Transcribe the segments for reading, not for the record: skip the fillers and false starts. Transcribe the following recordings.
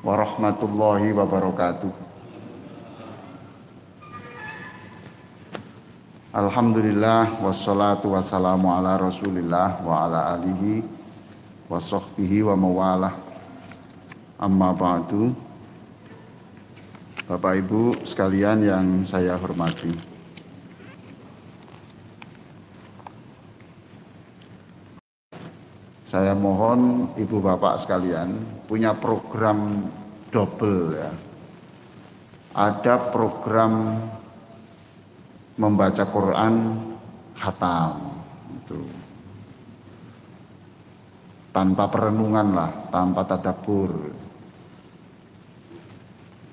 warahmatullahi wabarakatuh. Alhamdulillah wassalatu wassalamu ala Rasulillah wa ala alihi wa sahbihi wa mawalah. Amma ba'du. Bapak Ibu sekalian yang saya hormati. Saya mohon Ibu Bapak sekalian punya program double ya. Ada program membaca Quran khatam itu. Tanpa perenungan lah, tanpa tadabbur.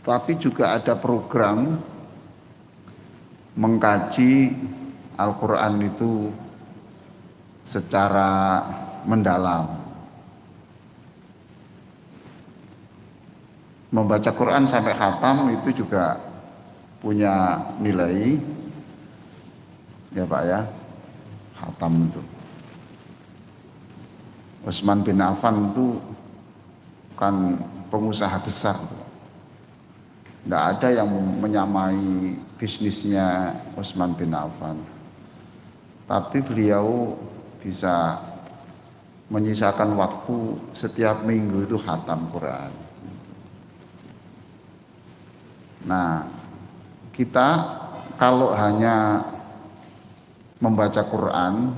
Tapi juga ada program mengkaji Al-Quran itu secara mendalam. Membaca Quran sampai khatam itu juga punya nilai, ya Pak ya, khatam itu. Utsman bin Affan itu kan pengusaha besar. Tidak ada yang menyamai bisnisnya Utsman bin Affan. Tapi beliau bisa menyisakan waktu setiap minggu itu khatam Quran. Nah, kita kalau hanya membaca Quran,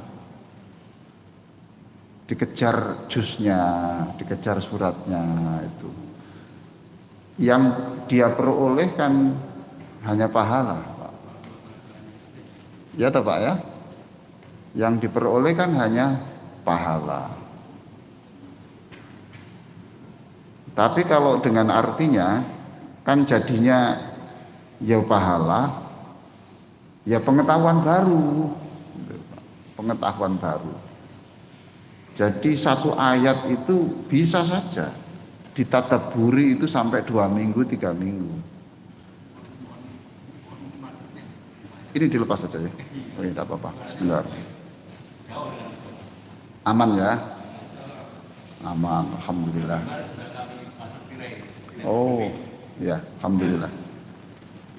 dikejar juznya, dikejar suratnya itu. Yang dia peroleh kan hanya pahala, Pak. Ya toh Pak ya? Yang diperoleh kan hanya pahala. Tapi kalau dengan artinya kan jadinya ya pahala, ya pengetahuan baru. Pengetahuan baru. Jadi satu ayat itu bisa saja ditadabburi itu sampai 2 minggu, 3 minggu. Ini dilepas saja ya. Oh, tidak apa-apa. Sebentar. Aman ya? Aman, alhamdulillah. Oh, ya, alhamdulillah.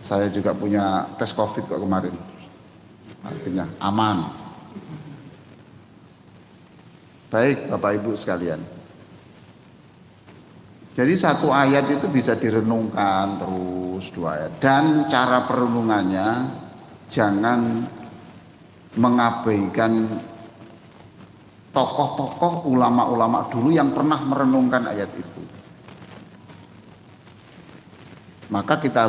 Saya juga punya tes COVID kok kemarin. Artinya aman. Baik Bapak Ibu sekalian. Jadi satu ayat itu bisa direnungkan terus 2 ayat. Dan cara perenungannya jangan mengabaikan tokoh-tokoh ulama-ulama dulu yang pernah merenungkan ayat itu. Maka kita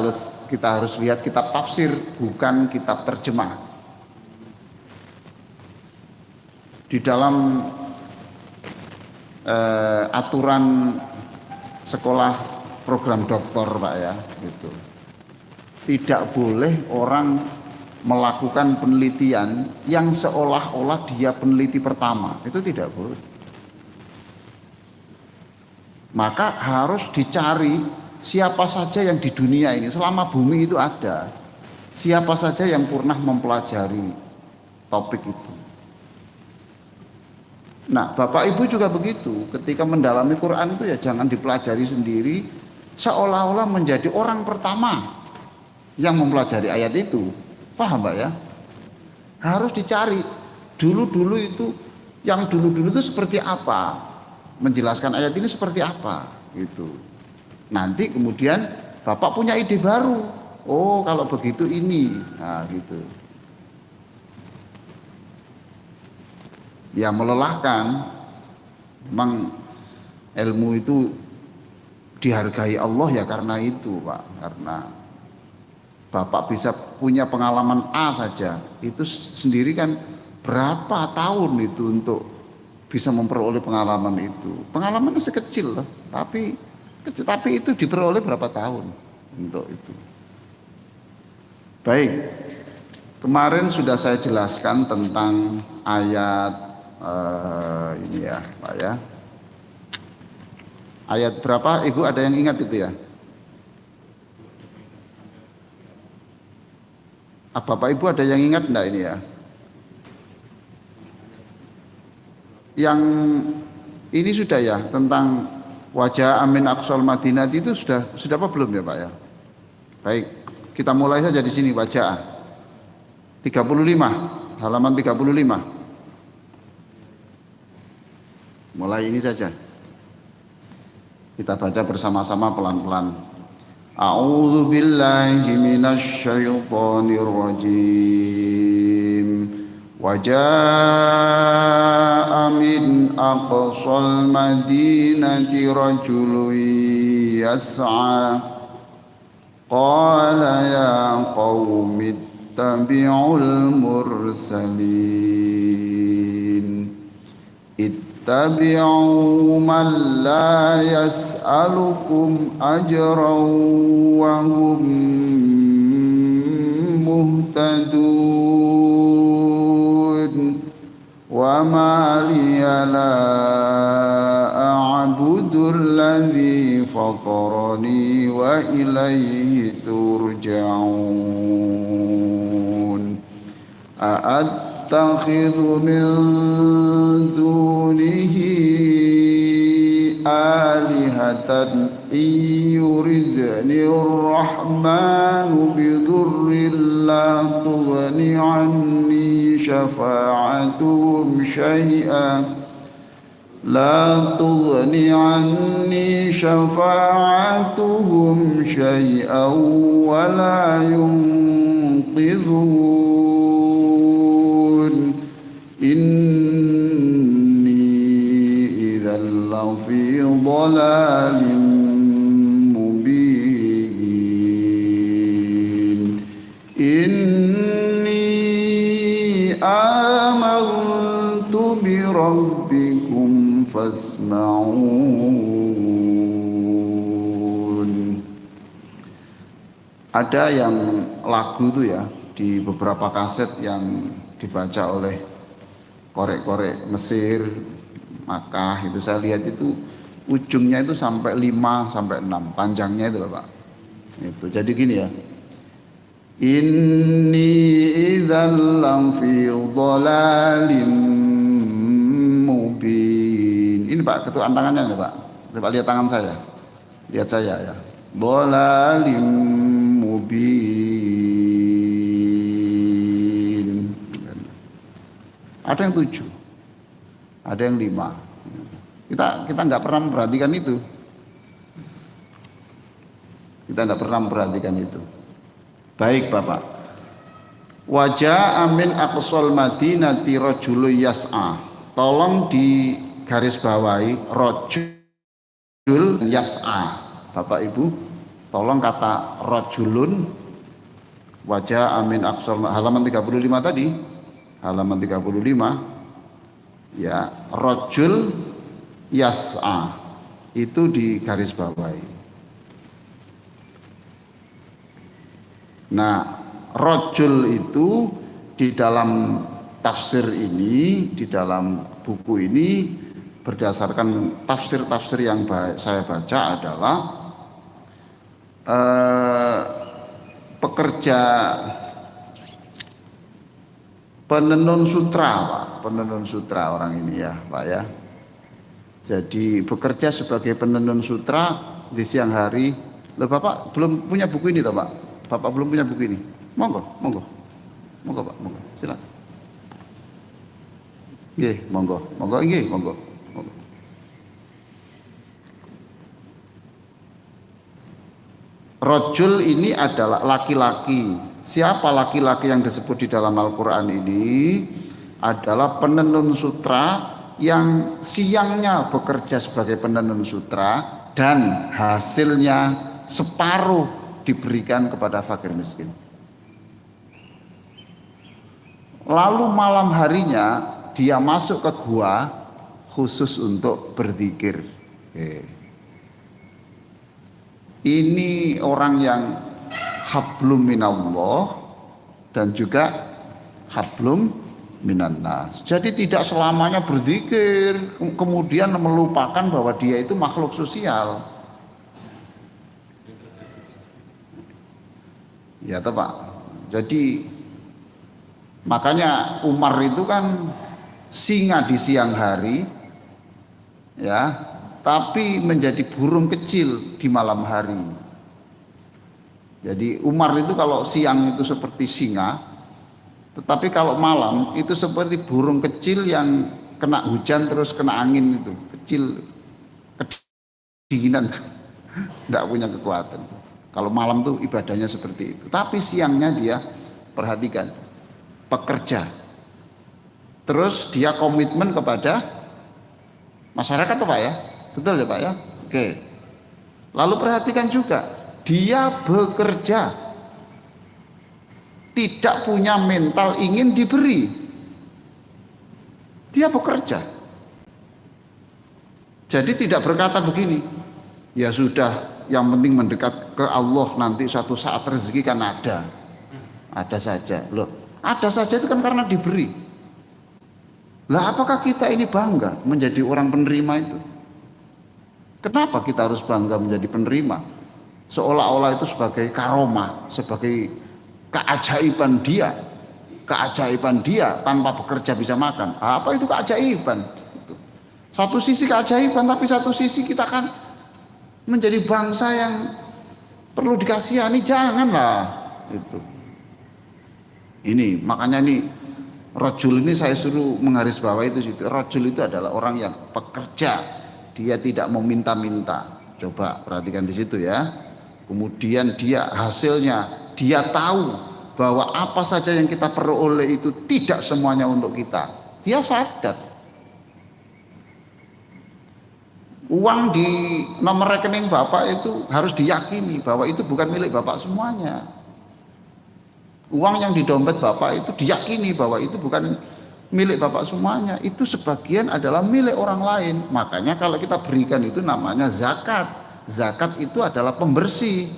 harus lihat kitab tafsir, bukan kitab terjemah. Di dalam aturan sekolah program doktor Pak ya, gitu. Tidak boleh orang melakukan penelitian yang seolah-olah dia peneliti pertama, itu tidak boleh. Maka harus dicari siapa saja yang di dunia ini selama bumi itu ada, siapa saja yang pernah mempelajari topik itu. Nah, Bapak Ibu juga begitu. Ketika mendalami Quran itu ya jangan dipelajari sendiri seolah-olah menjadi orang pertama yang mempelajari ayat itu. Paham Pak ya? Harus dicari dulu-dulu itu, yang dulu-dulu itu seperti apa, menjelaskan ayat ini seperti apa gitu. Nanti kemudian Bapak punya ide baru. Oh, kalau begitu ini. Nah, gitu. Ya melelahkan. Memang ilmu itu dihargai Allah ya karena itu Pak. Karena Bapak bisa punya pengalaman A saja, itu sendiri kan berapa tahun itu untuk bisa memperoleh pengalaman itu. Pengalaman itu sekecil loh, tapi itu diperoleh berapa tahun untuk itu. Baik, kemarin sudah saya jelaskan tentang ayat ini ya Pak ya. Ayat berapa Ibu ada yang ingat itu ya? Bapak Ibu ada yang ingat enggak ini ya? Yang ini sudah ya tentang Wajah amin aqsal Madinah itu sudah apa belum ya Pak ya? Baik, kita mulai saja di sini wajah 35, halaman 35. Mulai ini saja. Kita baca bersama-sama pelan-pelan. A'udzu billahi minasy syaithanir rajim. Wajaa min aqsal madinati rajulun yas'a qala ya qaumi ittabi'ul mursalin ittabi'u man la yas'alukum ajran wa hum muhtadun wa ma liya la a'budu alladhi fatarani wa ilayhi turja'un a'attakhidhu min dunihi alihatan yuridni ar-rahmanu bidurrin la tughni anni syafa'atuhum syai'an لا تغني عني شفاعتهم شيئا ولا ينقذون إني إذا لفي ضلال مبين إني آمنت بربكم fasma'un. Ada yang lagu itu ya di beberapa kaset yang dibaca oleh korek-korek Mesir, Makkah itu saya lihat itu ujungnya itu sampai 5 sampai 6 panjangnya itu loh Pak. Itu jadi gini ya. Inni idzal lam fi dhalalim mubin. Ini Pak, ketuaan tangannya nih Pak. Coba lihat tangan saya. Lihat saya ya. Dhalalim mubin. Ada yang 7. Ada yang 5. Kita nggak pernah memperhatikan itu. Kita nggak pernah memperhatikan itu. Baik Bapak. Wajah amin aqsal madinati rajulun yas'a. Tolong di garis bawahi rajul yas'a. Bapak Ibu, tolong kata rajulun wajah amin aqsal halaman 35 tadi. Halaman 35 ya, rajul yas'a itu di garis bawahi. Nah, rajul itu di dalam tafsir ini, di dalam buku ini berdasarkan tafsir-tafsir yang saya baca adalah pekerja penenun sutra Pak, penenun sutra orang ini ya Pak ya. Jadi bekerja sebagai penenun sutra di siang hari. Loh Bapak belum punya buku ini toh Pak? Bapak belum punya buku ini? Monggo, monggo. Monggo Pak, monggo. Silakan. Nggih, monggo. Monggo nggih, monggo. Rajul ini adalah laki-laki. Siapa laki-laki yang disebut di dalam Al-Quran ini? Adalah penenun sutra yang siangnya bekerja sebagai penenun sutra dan hasilnya separuh diberikan kepada fakir miskin. Lalu malam harinya dia masuk ke gua khusus untuk berzikir. Ini orang yang hablum minallah dan juga hablum minannas. Jadi tidak selamanya berzikir kemudian melupakan bahwa dia itu makhluk sosial. Ya toh Pak. Jadi makanya Umar itu kan singa di siang hari, ya, tapi menjadi burung kecil di malam hari. Jadi Umar itu kalau siang itu seperti singa, tetapi kalau malam itu seperti burung kecil yang kena hujan terus kena angin, itu kecil, kedinginan, tidak punya kekuatan. Kalau malam tuh ibadahnya seperti itu, tapi siangnya dia perhatikan pekerja, terus dia komitmen kepada masyarakat tuh Pak ya, betul ya Pak ya. Oke, lalu perhatikan juga dia bekerja, tidak punya mental ingin diberi, dia bekerja. Jadi tidak berkata begini, ya sudah, yang penting mendekat ke Allah, nanti suatu saat rezeki kan ada saja. Loh, ada saja itu kan karena diberi. Lah apakah kita ini bangga menjadi orang penerima itu? Kenapa kita harus bangga menjadi penerima? Seolah-olah itu sebagai karomah, sebagai keajaiban dia tanpa bekerja bisa makan. Apa itu keajaiban? Satu sisi keajaiban, tapi satu sisi kita kan menjadi bangsa yang perlu dikasihani, janganlah itu. Ini makanya nih rajul ini saya suruh menggarisbawahi itu situ. Rajul itu adalah orang yang pekerja, dia tidak meminta-minta. Coba perhatikan di situ ya. Kemudian dia hasilnya, dia tahu bahwa apa saja yang kita peroleh itu tidak semuanya untuk kita. Dia sadar. Uang di nomor rekening Bapak itu harus diyakini bahwa itu bukan milik Bapak semuanya. Uang yang di dompet Bapak itu diyakini bahwa itu bukan milik Bapak semuanya. Itu sebagian adalah milik orang lain. Makanya kalau kita berikan itu namanya zakat. Zakat itu adalah pembersih.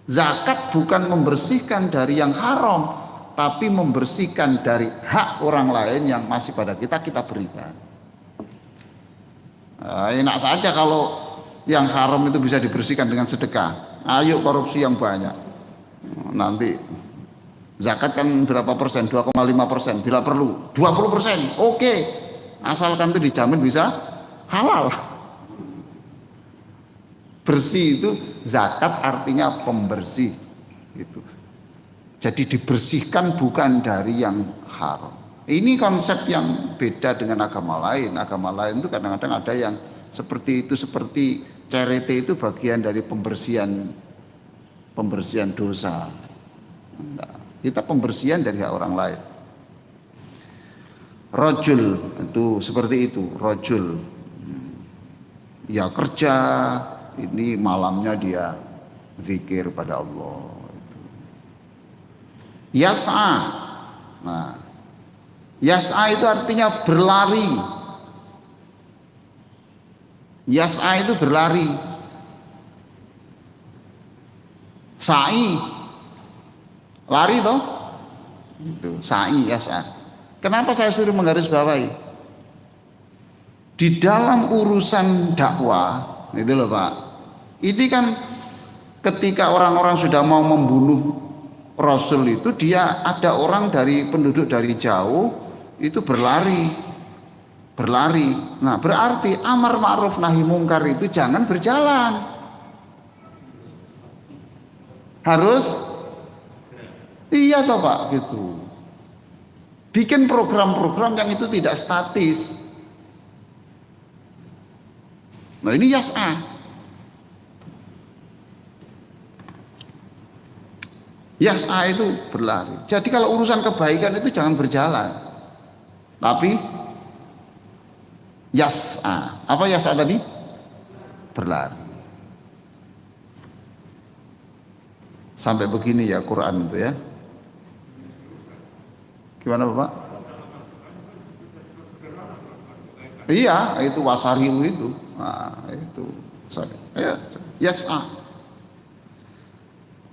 Zakat bukan membersihkan dari yang haram, tapi membersihkan dari hak orang lain yang masih pada kita berikan. Enak saja kalau yang haram itu bisa dibersihkan dengan sedekah. Ayo korupsi yang banyak. Nanti zakat kan berapa persen? 2,5%. Bila perlu 20%. Oke. Asalkan itu dijamin bisa halal. Bersih itu zakat artinya pembersih. Gitu. Jadi dibersihkan bukan dari yang haram. Ini konsep yang beda dengan agama lain. Agama lain itu kadang-kadang ada yang seperti itu, seperti charity itu bagian dari pembersihan dosa. Nah, kita pembersihan dari hak orang lain. Rajul itu seperti itu, rajul. Ya kerja, ini malamnya dia zikir pada Allah. Yas'a. Nah, yas'a itu artinya berlari. Yas'a itu berlari. Sa'i, lari toh? Itu sa'i, yas'a. Kenapa saya suruh menggarisbawahi? Di dalam urusan dakwah, itu loh Pak. Ini kan ketika orang-orang sudah mau membunuh Rasul itu, dia ada orang dari penduduk dari jauh itu berlari. Nah berarti amar ma'ruf nahi mungkar itu jangan berjalan, harus iya toh Pak gitu. Bikin program-program yang itu tidak statis. Nah ini yas'a. Yas'a itu berlari. Jadi kalau urusan kebaikan itu jangan berjalan, tapi yas'a. Apa yas'a tadi? Berlari. Sampai begini ya Quran itu ya. Gimana Bapak? Iya, itu wasariu itu. Nah, itu. Ya, yas'a.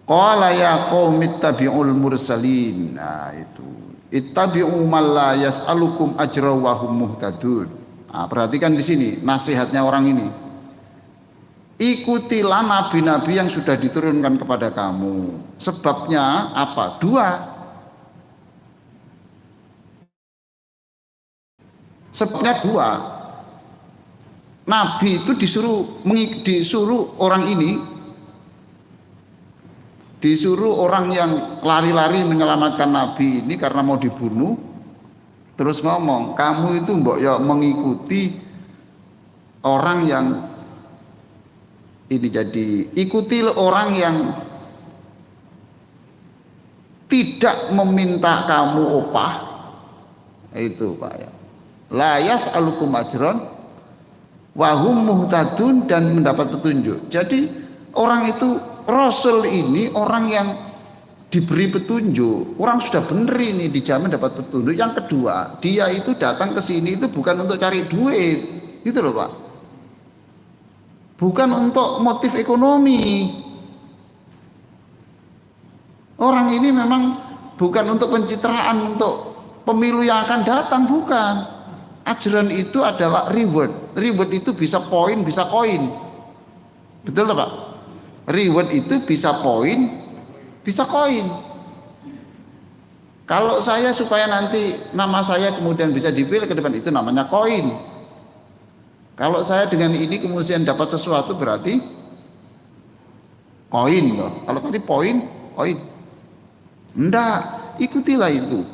Qala ya qaumi ittabi'ul mursalin. Nah itu. Ittabi'u man la yas'alukum ajra wa hum muhtadun. Nah, perhatikan di sini nasihatnya orang ini. Ikutilah nabi-nabi yang sudah diturunkan kepada kamu. Sebabnya apa? Dua. Sebabnya dua. Nabi itu disuruh orang ini, disuruh orang yang lari-lari menyelamatkan Nabi ini karena mau dibunuh, terus ngomong, kamu itu mbok ya mengikuti orang yang ini, jadi ikuti orang yang tidak meminta kamu upah, itu Pak ya. La yas'alukum ajron wa hum muhtadun, dan mendapat petunjuk. Jadi orang itu, Rasul ini orang yang diberi petunjuk, orang sudah benar ini, dijamin dapat petunjuk. Yang kedua, dia itu datang ke sini itu bukan untuk cari duit, gitu loh Pak, bukan untuk motif ekonomi. Orang ini memang bukan untuk pencitraan, untuk pemilu yang akan datang, bukan. Ajran itu adalah reward. Reward itu bisa poin, bisa koin. Betul tak Pak? Reward itu bisa poin, bisa koin. Kalau saya supaya nanti nama saya kemudian bisa dipilih ke depan, itu namanya koin. Kalau saya dengan ini kemudian dapat sesuatu, berarti koin loh. Kalau tadi poin, koin. Enggak, ikutilah itu.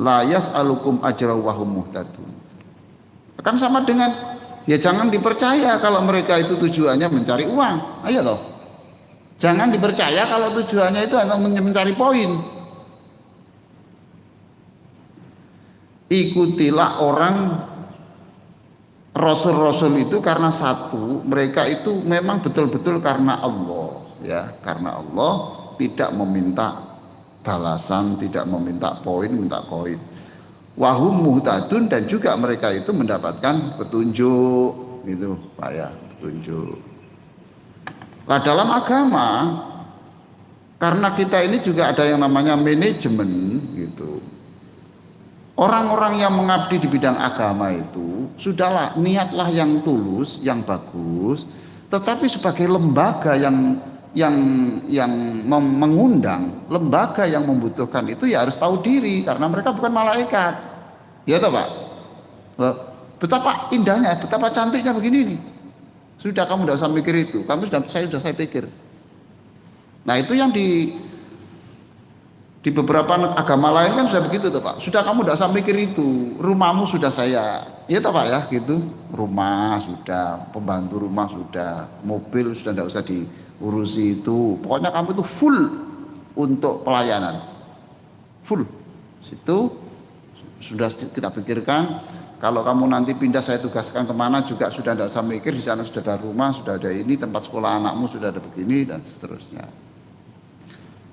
La yas'alukum ajra wa hum muhtadun. Kan sama dengan, ya jangan dipercaya kalau mereka itu tujuannya mencari uang. Ayo toh. Jangan dipercaya kalau tujuannya itu hanya mencari poin. Ikutilah orang Rasul-Rasul itu karena satu, mereka itu memang betul-betul karena Allah, ya, karena Allah, tidak meminta balasan, tidak meminta poin, minta koin. Wahum muhtadun, dan juga mereka itu mendapatkan petunjuk, gitu Pak ya, petunjuk. Nah dalam agama, karena kita ini juga ada yang namanya manajemen, gitu. Orang-orang yang mengabdi di bidang agama itu sudahlah, niatlah yang tulus, yang bagus, tetapi sebagai lembaga yang mengundang, lembaga yang membutuhkan itu ya harus tahu diri, karena mereka bukan malaikat. Ya toh Pak? Loh, betapa indahnya, betapa cantiknya begini nih. Sudah, kamu tidak usah mikir itu, saya pikir. Nah itu yang di beberapa agama lain kan sudah begitu tuh Pak. Sudah, kamu tidak usah mikir itu, rumahmu sudah saya, ya toh Pak ya, gitu. Rumah sudah, pembantu rumah sudah, mobil sudah, tidak usah diurusi itu. Pokoknya kamu itu full untuk pelayanan, full. Situ sudah kita pikirkan. Kalau kamu nanti pindah, saya tugaskan kemana juga sudah tidak usah mikir. Di sana sudah ada rumah, sudah ada ini, tempat sekolah anakmu sudah ada begini, dan seterusnya.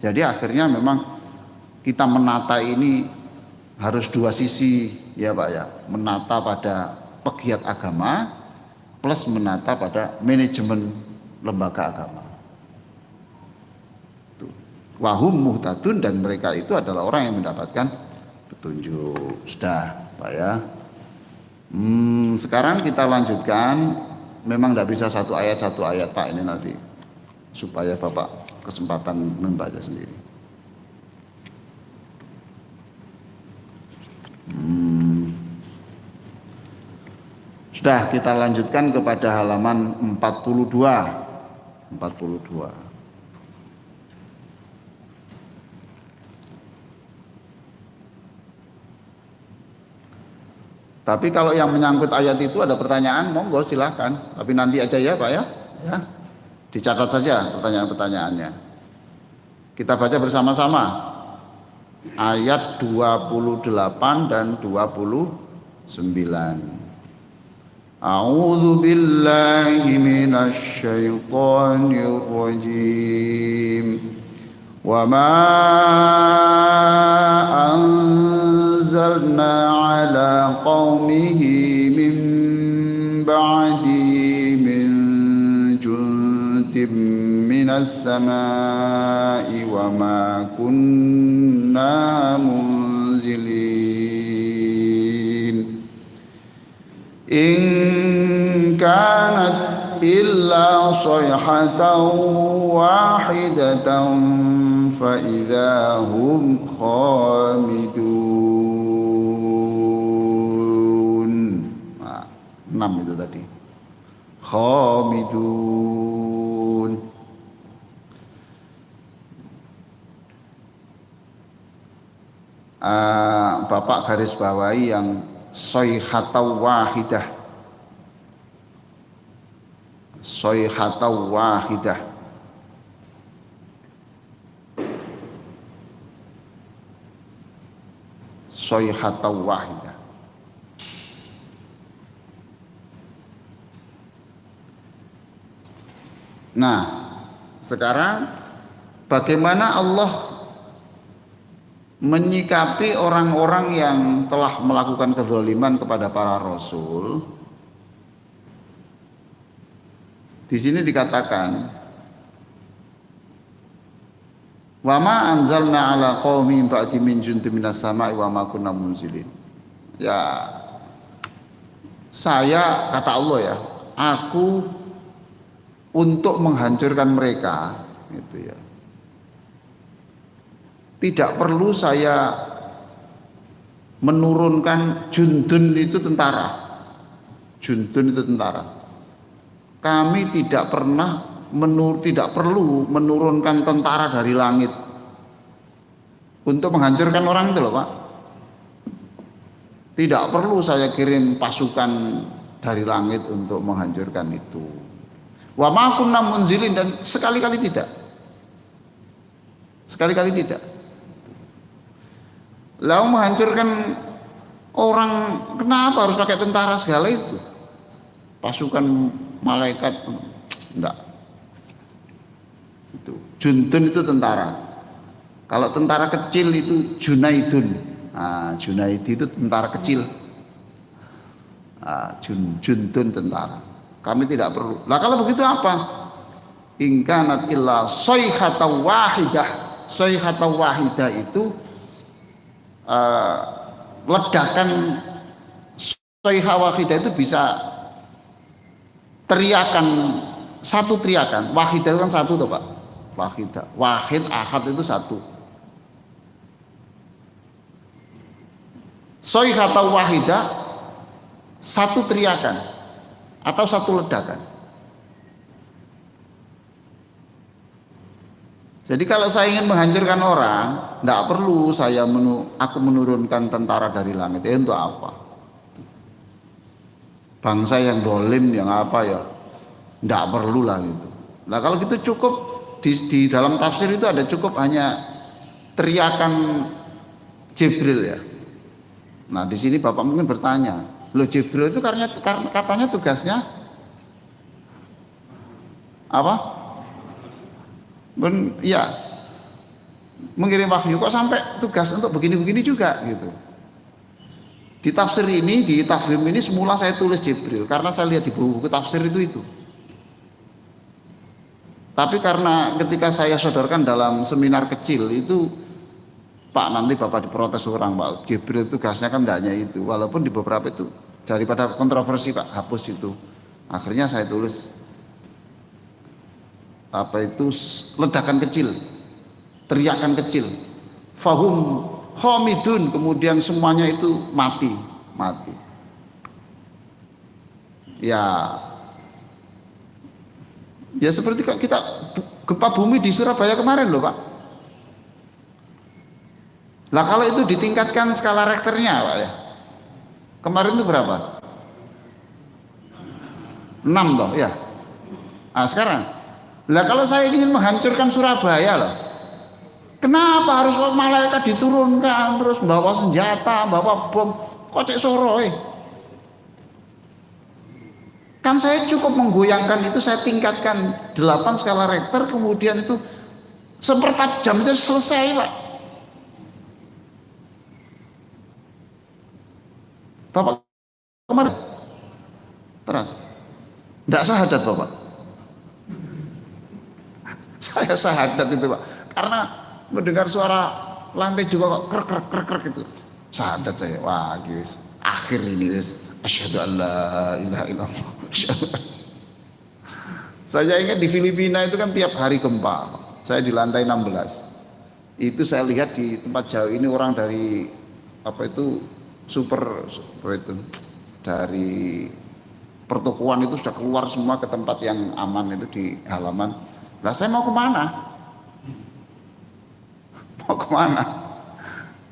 Jadi akhirnya memang kita menata ini harus dua sisi, ya Pak ya. Menata pada pegiat agama plus menata pada manajemen lembaga agama. Wahum muhtadun, dan mereka itu adalah orang yang mendapatkan petunjuk. Sudah Pak ya. Sekarang kita lanjutkan. Memang tidak bisa satu ayat Pak ini nanti, supaya Bapak kesempatan membaca sendiri. Sudah, kita lanjutkan kepada halaman 42. Tapi kalau yang menyangkut ayat itu ada pertanyaan, monggo silahkan. Tapi nanti aja ya Pak ya. Ya, dicatat saja pertanyaan-pertanyaannya. Kita baca bersama-sama ayat 28 dan 29. A'udzu billahi minasy syaithanir rajim. Wa ma anzalna ala qaumihi min ba'di min jundin minas samai wa ma kunna munzilin in kanat illa sayhatan wahidatan fa idza hum khamidun. Nah, 6 itu tadi. khamidun. Bapak garis bawahi yang sayhatau wahidah, sayhatau wahidah. Sayhatau wahidah. Nah, sekarang bagaimana Allah menyikapi orang-orang yang telah melakukan kezaliman kepada para rasul? Di sini dikatakan, wa ma anzalna ala qaumi ba'di min jundin minas sama'i wa ma kunna munzilin. Ya, saya kata Allah ya, aku untuk menghancurkan mereka gitu ya. Tidak perlu saya menurunkan jundun itu tentara. Jundun itu tentara. Kami tidak perlu menurunkan tentara dari langit untuk menghancurkan orang itu loh Pak. Tidak perlu saya kirim pasukan dari langit untuk menghancurkan itu. Wa ma kunna munzilin, dan sekali-kali tidak. Sekali-kali tidak. Lalu menghancurkan orang, kenapa harus pakai tentara segala itu? Pasukan malaikat enggak. Itu jundun itu tentara. Kalau tentara kecil itu junaidun. Nah, junaidi itu tentara kecil. Jundun tentara. Kami tidak perlu. Lah kalau begitu apa? In kanat illa sayhatau wahidah. Sayhatau wahidah itu ledakan. Sayha wahidah itu bisa teriakan, satu teriakan. Wahidah itu kan satu toh Pak. Wahidah, wahid, ahad itu satu. Sayhatau wahidah, satu teriakan atau satu ledakan. Jadi kalau saya ingin menghancurkan orang, tidak perlu aku menurunkan tentara dari langit. Untuk apa? Bangsa yang zalim, yang apa ya, tidak perlu lah gitu. Nah kalau gitu cukup di dalam tafsir itu ada cukup hanya teriakan Jibril ya. Nah di sini Bapak mungkin bertanya, loh Jibril itu katanya tugasnya apa? Ya, mengirim wahyu, kok sampai tugas untuk begini-begini juga gitu. Di tafsir ini, di tafsir ini semula saya tulis Jibril karena saya lihat di buku tafsir itu. Tapi karena ketika saya sodorkan dalam seminar kecil itu, Pak nanti Bapak diprotes orang, Pak Jibril tugasnya kan tidak hanya itu. Walaupun di beberapa itu daripada kontroversi Pak hapus itu. Akhirnya saya tulis apa itu, ledakan kecil, teriakan kecil, fahum khamidun, kemudian semuanya itu mati. Ya seperti kita gempa bumi di Surabaya kemarin loh Pak. Lah kalau itu ditingkatkan skala Richternya Pak ya, kemarin itu berapa? 6 toh ya. Nah sekarang, lah kalau saya ingin menghancurkan Surabaya loh, kenapa harus malaikat diturunkan terus bawa senjata, bawa bom, kocek soro Kan saya cukup menggoyangkan itu, saya tingkatkan 8 skala Richter, kemudian itu seperempat jam itu selesai Pak. Bapak kemarin terus tidak syahadat Bapak. Saya syahadat itu Pak, karena mendengar suara lantai 2 kok krek gitu. Syahadat saya, wah guys, akhir ini guys, asyhadu an la ilaha illallah. Saya ingat di Filipina itu kan tiap hari gempa. Saya di lantai 16. Itu saya lihat di tempat jauh ini orang dari apa itu dari pertokoan itu sudah keluar semua ke tempat yang aman itu di halaman. Nah saya mau kemana? Mau kemana?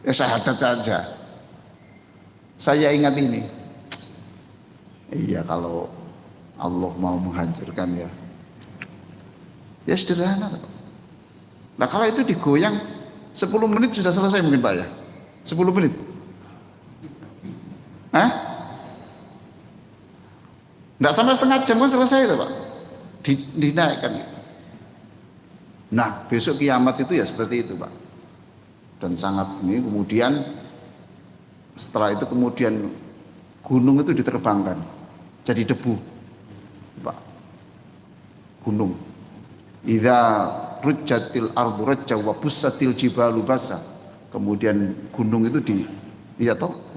Ya syahadat saja. Saya ingat ini. Iya kalau Allah mau menghancurkan ya. Ya sederhana. Nah kalau itu digoyang 10 menit sudah selesai mungkin Pak ya. 10 menit. Hah? Nggak sampai setengah jam kan selesai itu Pak. Dinaikkan itu. Nah besok kiamat itu ya seperti itu Pak. Dan sangat ini kemudian setelah itu kemudian gunung itu diterbangkan jadi debu Pak. Gunung idza rujjatil ardu rajja wa bussatil jibalu bassa. Kemudian gunung itu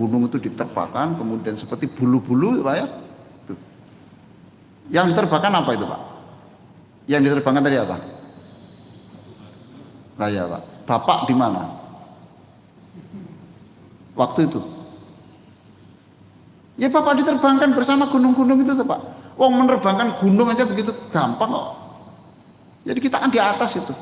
gunung itu diterbangkan kemudian seperti bulu-bulu Pak ya. Tuh. Yang diterbangkan apa itu Pak? Yang diterbangkan tadi apa? Raya Pak. Bapak di mana? Waktu itu. Ya Bapak diterbangkan bersama gunung-gunung itu tuh Pak. Wong menerbangkan gunung aja begitu gampang kok. Jadi kita kan di atas itu.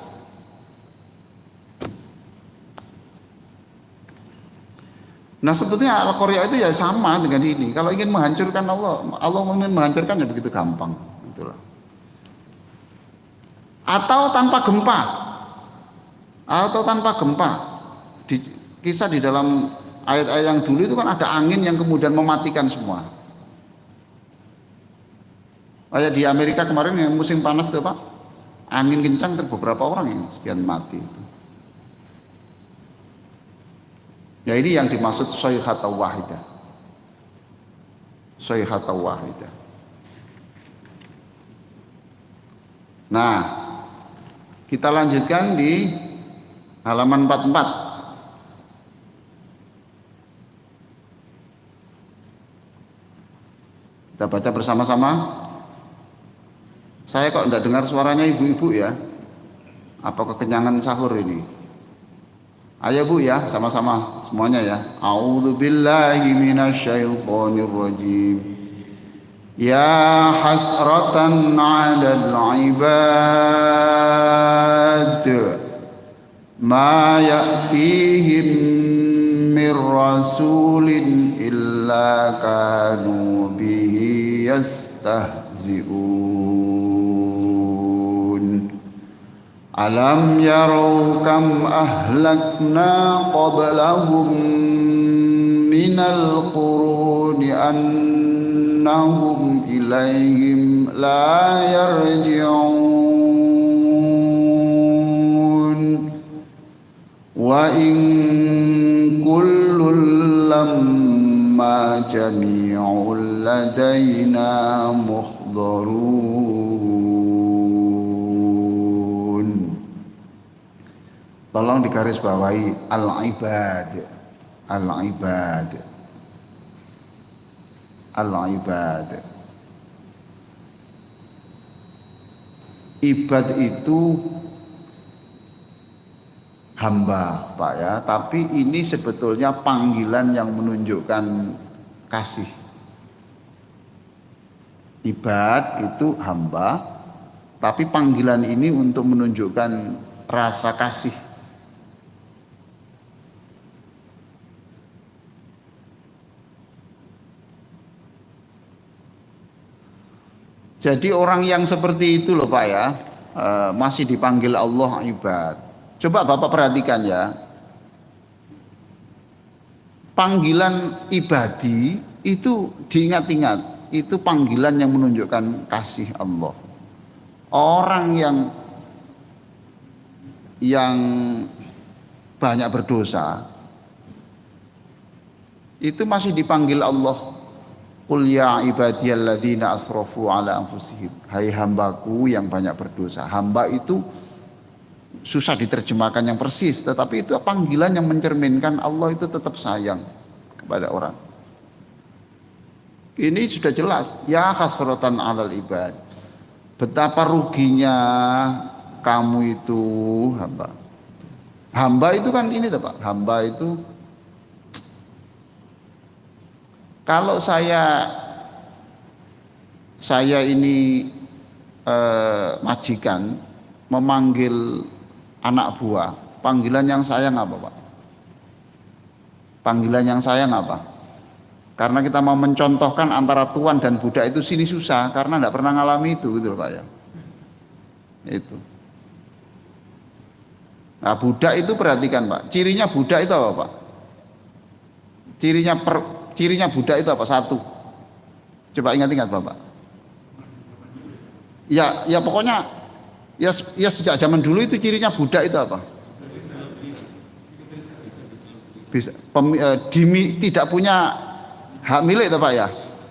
Nah sebetulnya Al-Qaryah itu ya sama dengan ini. Kalau ingin menghancurkan Allah ingin menghancurkan ya begitu gampang. Itulah. Atau tanpa gempa. Atau tanpa gempa. Kisah di dalam ayat-ayat yang dulu itu kan ada angin yang kemudian mematikan semua. Kayak di Amerika kemarin yang musim panas itu Pak, angin kencang beberapa orang yang sekian mati itu. Ya ini yang dimaksud sayhatan wahidah. Sayhatan wahidah. Nah, kita lanjutkan di halaman 44. Kita baca bersama-sama. Saya kok enggak dengar suaranya ibu-ibu ya. Apa kekenyangan sahur ini? Ayo Bu ya, sama-sama semuanya ya. A'udzubillahi minasyaitonir rajim. Ya hasratan 'alal 'ibad ma ya'tihim mir rasulin illa kanu bihi yastahzi'un. Alam yarau kam ahlakna qablahum minal quruni annahum ilaihim la yarji'un wa in kullun lamma jami'un ladaina muhdharun. Tolong digarisbawahi al-ibad, al-ibad, al-ibad. Ibad itu hamba Pak ya, tapi ini sebetulnya panggilan yang menunjukkan kasih. Ibad itu hamba, tapi panggilan ini untuk menunjukkan rasa kasih. Jadi orang yang seperti itu loh Pak ya, masih dipanggil Allah ibad. Coba Bapak perhatikan ya, panggilan ibadi itu diingat-ingat, itu panggilan yang menunjukkan kasih Allah. Orang yang banyak berdosa itu masih dipanggil Allah. Qul ya ibadiyalladzina asrafu ala anfusihim. Hai hambaku yang banyak berdosa. Hamba itu susah diterjemahkan yang persis, tetapi itu panggilan yang mencerminkan Allah itu tetap sayang kepada orang. Ini sudah jelas, ya hasratan alal ibad. Betapa ruginya kamu itu hamba. Hamba itu kan ini Pak, hamba itu kalau saya saya ini majikan memanggil anak buah, panggilan yang sayang apa Pak? Panggilan yang sayang apa? Karena kita mau mencontohkan antara tuan dan budak itu sini susah karena tidak pernah ngalami itu gitu loh Pak ya. Itu. Nah budak itu perhatikan Pak, cirinya budak itu apa Pak? Cirinya budak itu apa? Satu. Coba ingat-ingat Bapak. Ya pokoknya ya sejak zaman dulu itu cirinya budak itu apa? Bisa tidak punya hak milik itu Pak ya.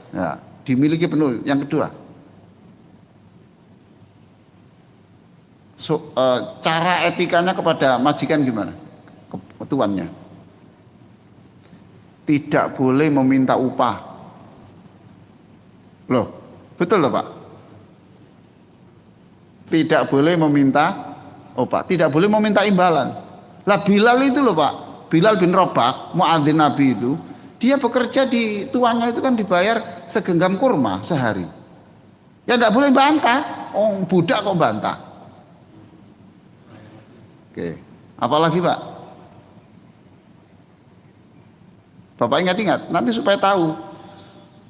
Ya, dimiliki penuh. Yang kedua, cara etikanya kepada majikan gimana? Tuannya. Tidak boleh meminta upah. Loh, betul loh Pak? Tidak boleh meminta upah, tidak boleh meminta imbalan. Lah Bilal itu loh Pak, Bilal bin Rabah, muadzin Nabi itu, dia bekerja di tuannya itu kan dibayar segenggam kurma sehari. Ya tidak boleh bantah, budak kok bantah. Oke, apalagi Pak? Bapak ingat-ingat, nanti supaya tahu.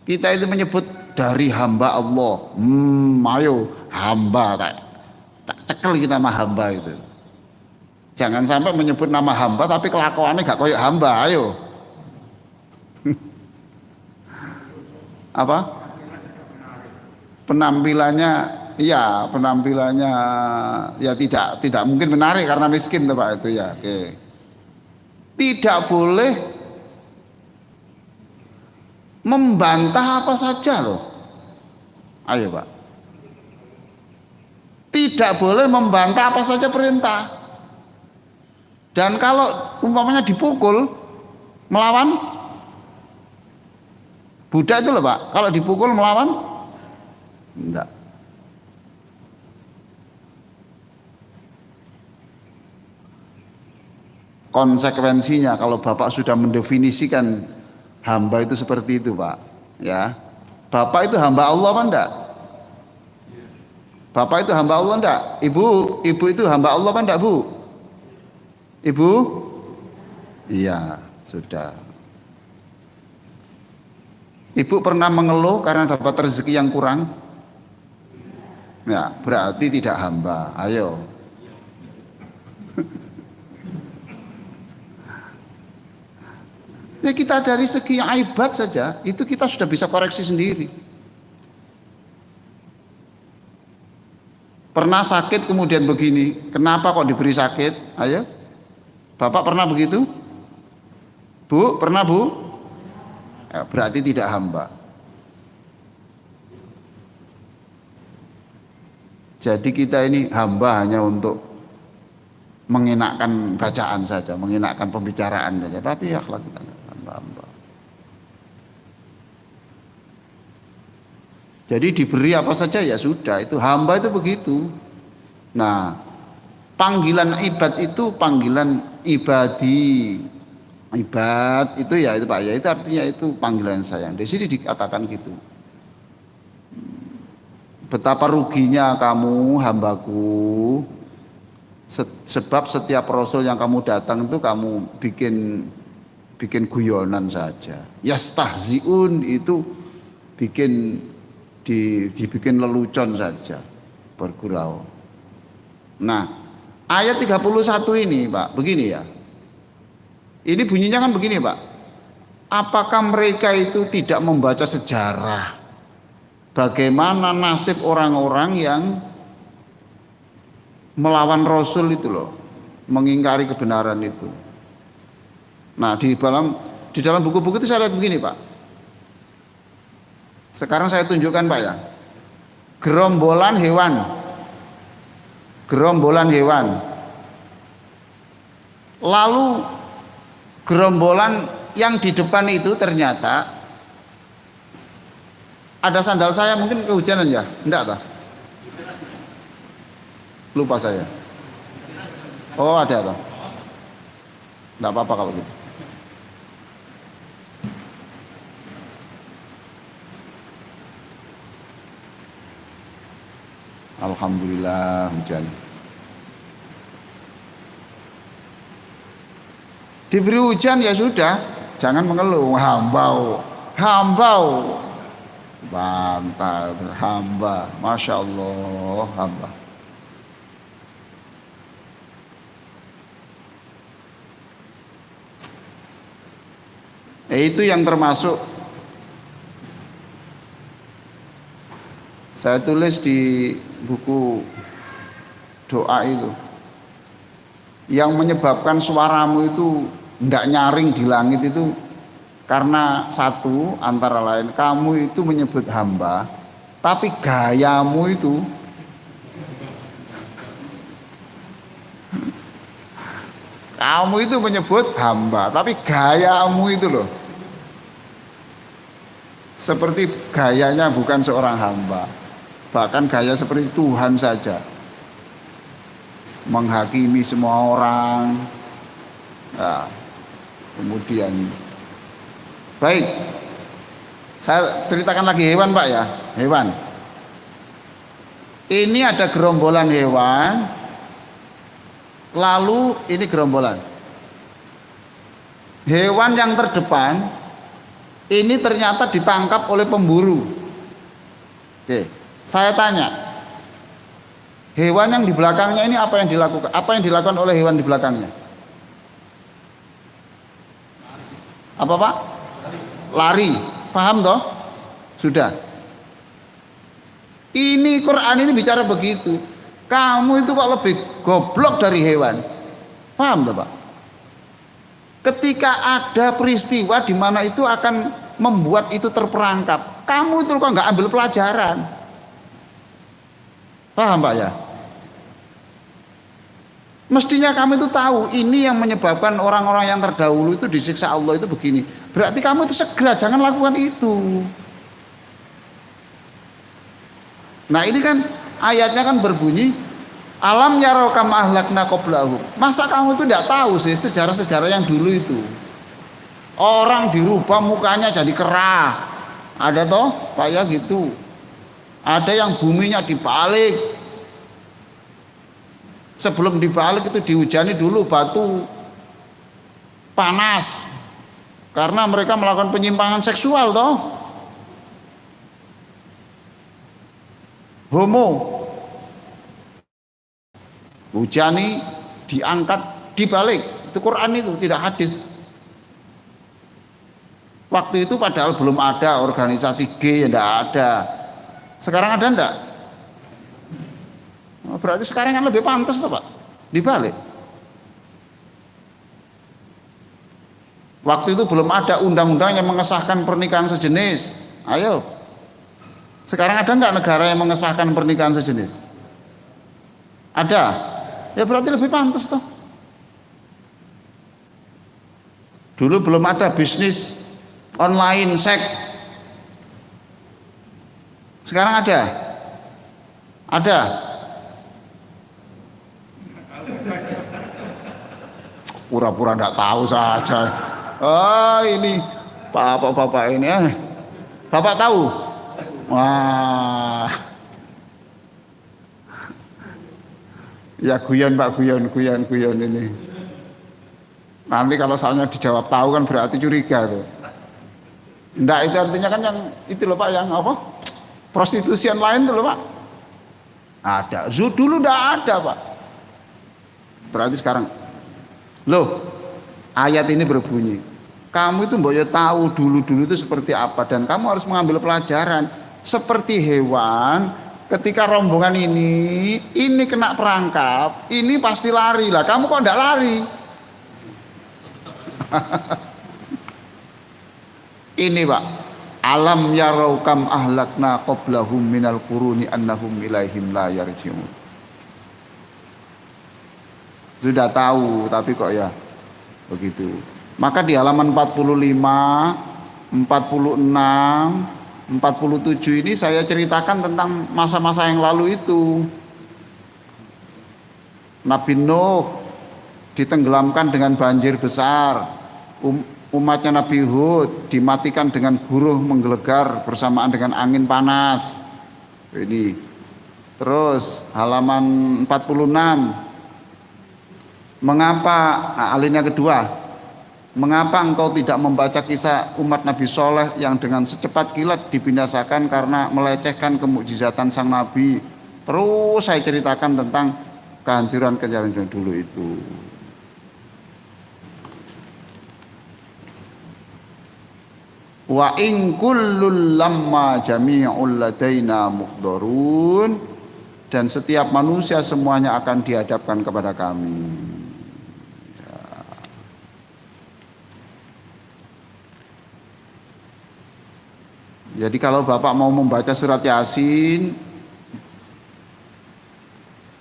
Kita itu menyebut dari hamba Allah. Ayo hamba tak cekel kita nama hamba itu. Jangan sampai menyebut nama hamba tapi kelakuannya gak koyok hamba. Ayo. Apa? Penampilannya ya tidak mungkin menarik karena miskin tuh Pak itu ya. Oke. Tidak boleh membantah apa saja loh. Ayo Pak. Tidak boleh membantah apa saja perintah. Dan kalau umpamanya dipukul melawan, budak itu loh Pak, kalau dipukul melawan enggak. Konsekuensinya kalau Bapak sudah mendefinisikan hamba itu seperti itu Pak, ya. Bapak itu hamba Allah apa enggak? Bapak itu hamba Allah enggak? Ibu itu hamba Allah apa enggak Bu? Ibu? Iya, sudah. Ibu pernah mengeluh karena dapat rezeki yang kurang? Ya, berarti tidak hamba. Ayo. Ya kita dari segi aibat saja, itu kita sudah bisa koreksi sendiri. Pernah sakit kemudian begini, kenapa kok diberi sakit? Ayo, Bapak pernah begitu? Bu, pernah Bu? Berarti tidak hamba. Jadi kita ini hamba hanya untuk mengenakkan bacaan saja, mengenakkan pembicaraan saja, tapi akhlak kita hamba-hamba. Jadi diberi apa saja ya sudah, itu hamba itu begitu. Nah, panggilan ibad itu panggilan ibadi. Ibad itu ya itu Pak ya, itu artinya itu panggilan sayang. Di sini dikatakan gitu. Betapa ruginya kamu hambaku, sebab setiap rasul yang kamu datang itu kamu bikin guyonan saja. Yastahziun itu dibikin lelucon saja, bergurau. Nah, ayat 31 ini Pak, begini ya. Ini bunyinya kan begini Pak. Apakah mereka itu tidak membaca sejarah? Bagaimana nasib orang-orang yang melawan Rasul itu loh, mengingkari kebenaran itu. Nah, di dalam buku-buku itu saya lihat begini Pak. Sekarang saya tunjukkan Pak ya. Gerombolan hewan. Lalu gerombolan yang di depan itu ternyata ada sandal saya, mungkin kehujanan ya? Enggak toh? Lupa saya. Oh, ada toh? Enggak apa-apa kalau gitu. Alhamdulillah hujan. Diberi hujan ya sudah, jangan mengeluh. Hambau, hambau, bantal, hamba, masya Allah, hamba. Itu yang termasuk saya tulis di buku doa itu. Yang menyebabkan suaramu itu tidak nyaring di langit itu karena satu antara lain kamu itu menyebut hamba, tapi gayamu itu kamu itu menyebut hamba, tapi gayamu itu loh seperti gayanya bukan seorang hamba, bahkan gaya seperti Tuhan saja, menghakimi semua orang. Nah, kemudian baik, saya ceritakan lagi hewan Pak ya. Hewan ini ada gerombolan hewan, lalu ini gerombolan hewan yang terdepan ini ternyata ditangkap oleh pemburu. Oke, saya tanya, hewan yang di belakangnya ini apa yang dilakukan? Apa yang dilakukan oleh hewan di belakangnya? Apa Pak? Lari. Paham toh? Sudah. Ini Quran ini bicara begitu. Kamu itu kok lebih goblok dari hewan. Paham toh Pak? Ketika ada peristiwa di mana itu akan membuat itu terperangkap, kamu itu kok nggak ambil pelajaran? Paham Pak ya? Mestinya kamu itu tahu ini yang menyebabkan orang-orang yang terdahulu itu disiksa Allah itu begini. Berarti kamu itu segera jangan lakukan itu. Nah ini kan ayatnya kan berbunyi alam yarau kam ahlakna qablahum. Masa kamu itu tidak tahu sih sejarah-sejarah yang dulu itu? Orang dirubah mukanya jadi kerah. Ada toh Pak ya gitu. Ada yang buminya dibalik. Sebelum dibalik itu dihujani dulu batu panas karena mereka melakukan penyimpangan seksual toh. Homo hujani diangkat dibalik. Itu Quran itu tidak hadis. Waktu itu padahal belum ada organisasi G, tidak ada. Sekarang ada enggak? Berarti sekarang kan lebih pantas tuh Pak, dibalik. Waktu itu belum ada undang-undang yang mengesahkan pernikahan sejenis. Ayo, sekarang ada nggak negara yang mengesahkan pernikahan sejenis? Ada, ya berarti lebih pantas tuh. Dulu belum ada bisnis online seks. Sekarang ada, ada. Pura-pura enggak tahu saja. Oh ini bapak-bapak ini Bapak tahu? Wah. Ya guyon Pak, guyon ini. Nanti kalau soalnya dijawab tahu kan berarti curiga tuh. Enggak, itu artinya kan yang itu loh Pak, yang apa? Prostitusi online tuh loh Pak. Ada. Dulu enggak ada Pak. Berarti sekarang loh, ayat ini berbunyi, kamu itu mbok tahu dulu-dulu itu seperti apa dan kamu harus mengambil pelajaran. Seperti hewan, ketika rombongan ini kena perangkap, ini pasti lari lah. Kamu kok enggak lari? Ini Pak, alam yarau kam ahlakna qablahum minal quruni annahum ilaihim la yarji'un. Sudah tahu tapi kok ya begitu. Maka di halaman 45, 46, 47 ini saya ceritakan tentang masa-masa yang lalu itu. Nabi Nuh ditenggelamkan dengan banjir besar. Umatnya Nabi Hud dimatikan dengan guruh menggelegar bersamaan dengan angin panas. Ini Terus halaman 46. Mengapa, alinea kedua, mengapa engkau tidak membaca kisah umat Nabi Soleh yang dengan secepat kilat dibinasakan karena melecehkan kemukjizatan sang Nabi. Terus saya ceritakan tentang kehancuran dulu itu. Wa in kullul lamma jami'ul ladaina muhdharun, dan setiap manusia semuanya akan dihadapkan kepada kami. Ya. Jadi kalau Bapak mau membaca surat Yasin,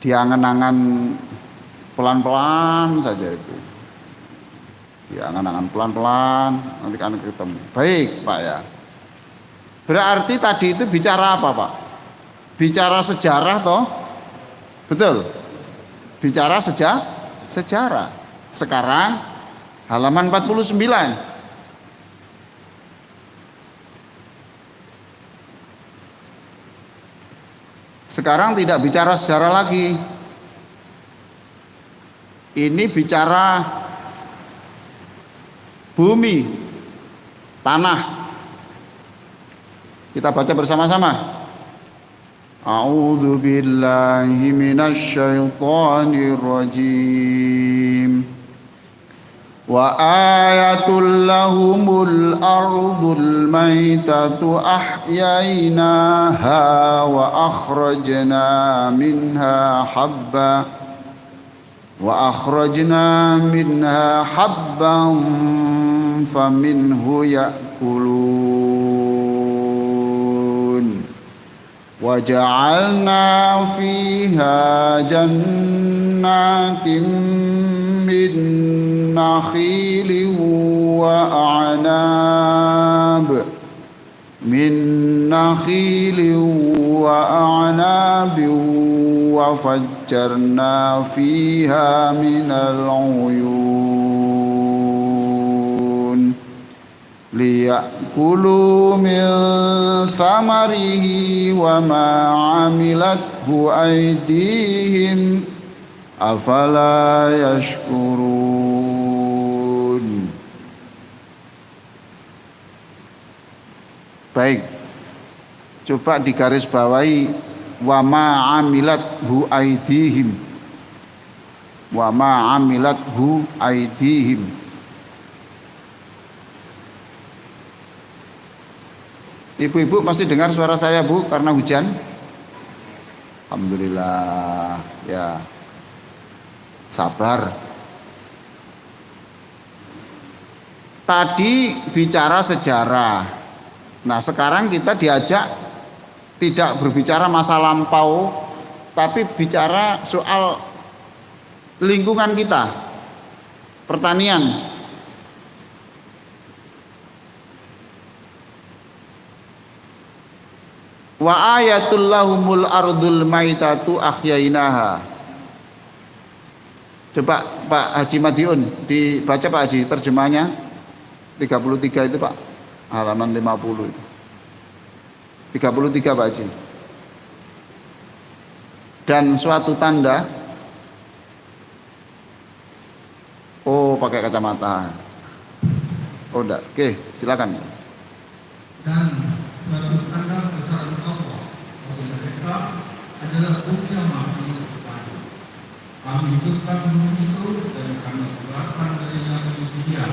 diangan-angan pelan-pelan saja itu. Diangan-angan pelan-pelan, nanti kan ketemu. Baik Pak ya. Berarti tadi itu bicara apa Pak? Bicara sejarah toh? Betul. Bicara sejarah. Sekarang halaman 49. Sekarang tidak bicara sejarah lagi. Ini bicara bumi, tanah. Kita baca bersama-sama. A'udzu billahi minasy syaithanir rajim. Wa ayatul lahumul ardul maitatu ahyainaha wa akhrajna minha habban faminhu ya'kulun wa ja'alna fiha jannatin min nakhilin wa a'nab wa fajjarna fiha minal uyun liya'kulu min thamarihi wa ma 'amilathu aydihim afala yashkurun. Baik, coba digarisbawahi wa ma 'amilathu aydihim. Wa ma 'amilathu aydihim. Ibu-ibu masih dengar suara saya Bu karena hujan? Alhamdulillah ya. Sabar. Tadi bicara sejarah. Nah, sekarang kita diajak tidak berbicara masa lampau, tapi bicara soal lingkungan kita, pertanian. Wa ayatul lahumul ardul maitatu ahyainaha. Coba Pak Haji Madiun dibaca Pak Haji terjemahnya 33 itu Pak, halaman 50 itu. 33 Pak Haji. Dan suatu tanda, oh pakai kacamata. Oh enggak, oke silakan. Dan suatu tanda kebesaran Allah bagi mereka adalah bumi yang mati depan. Kami hidupkan bumi itu dan kami keluarkan darinya kemudian,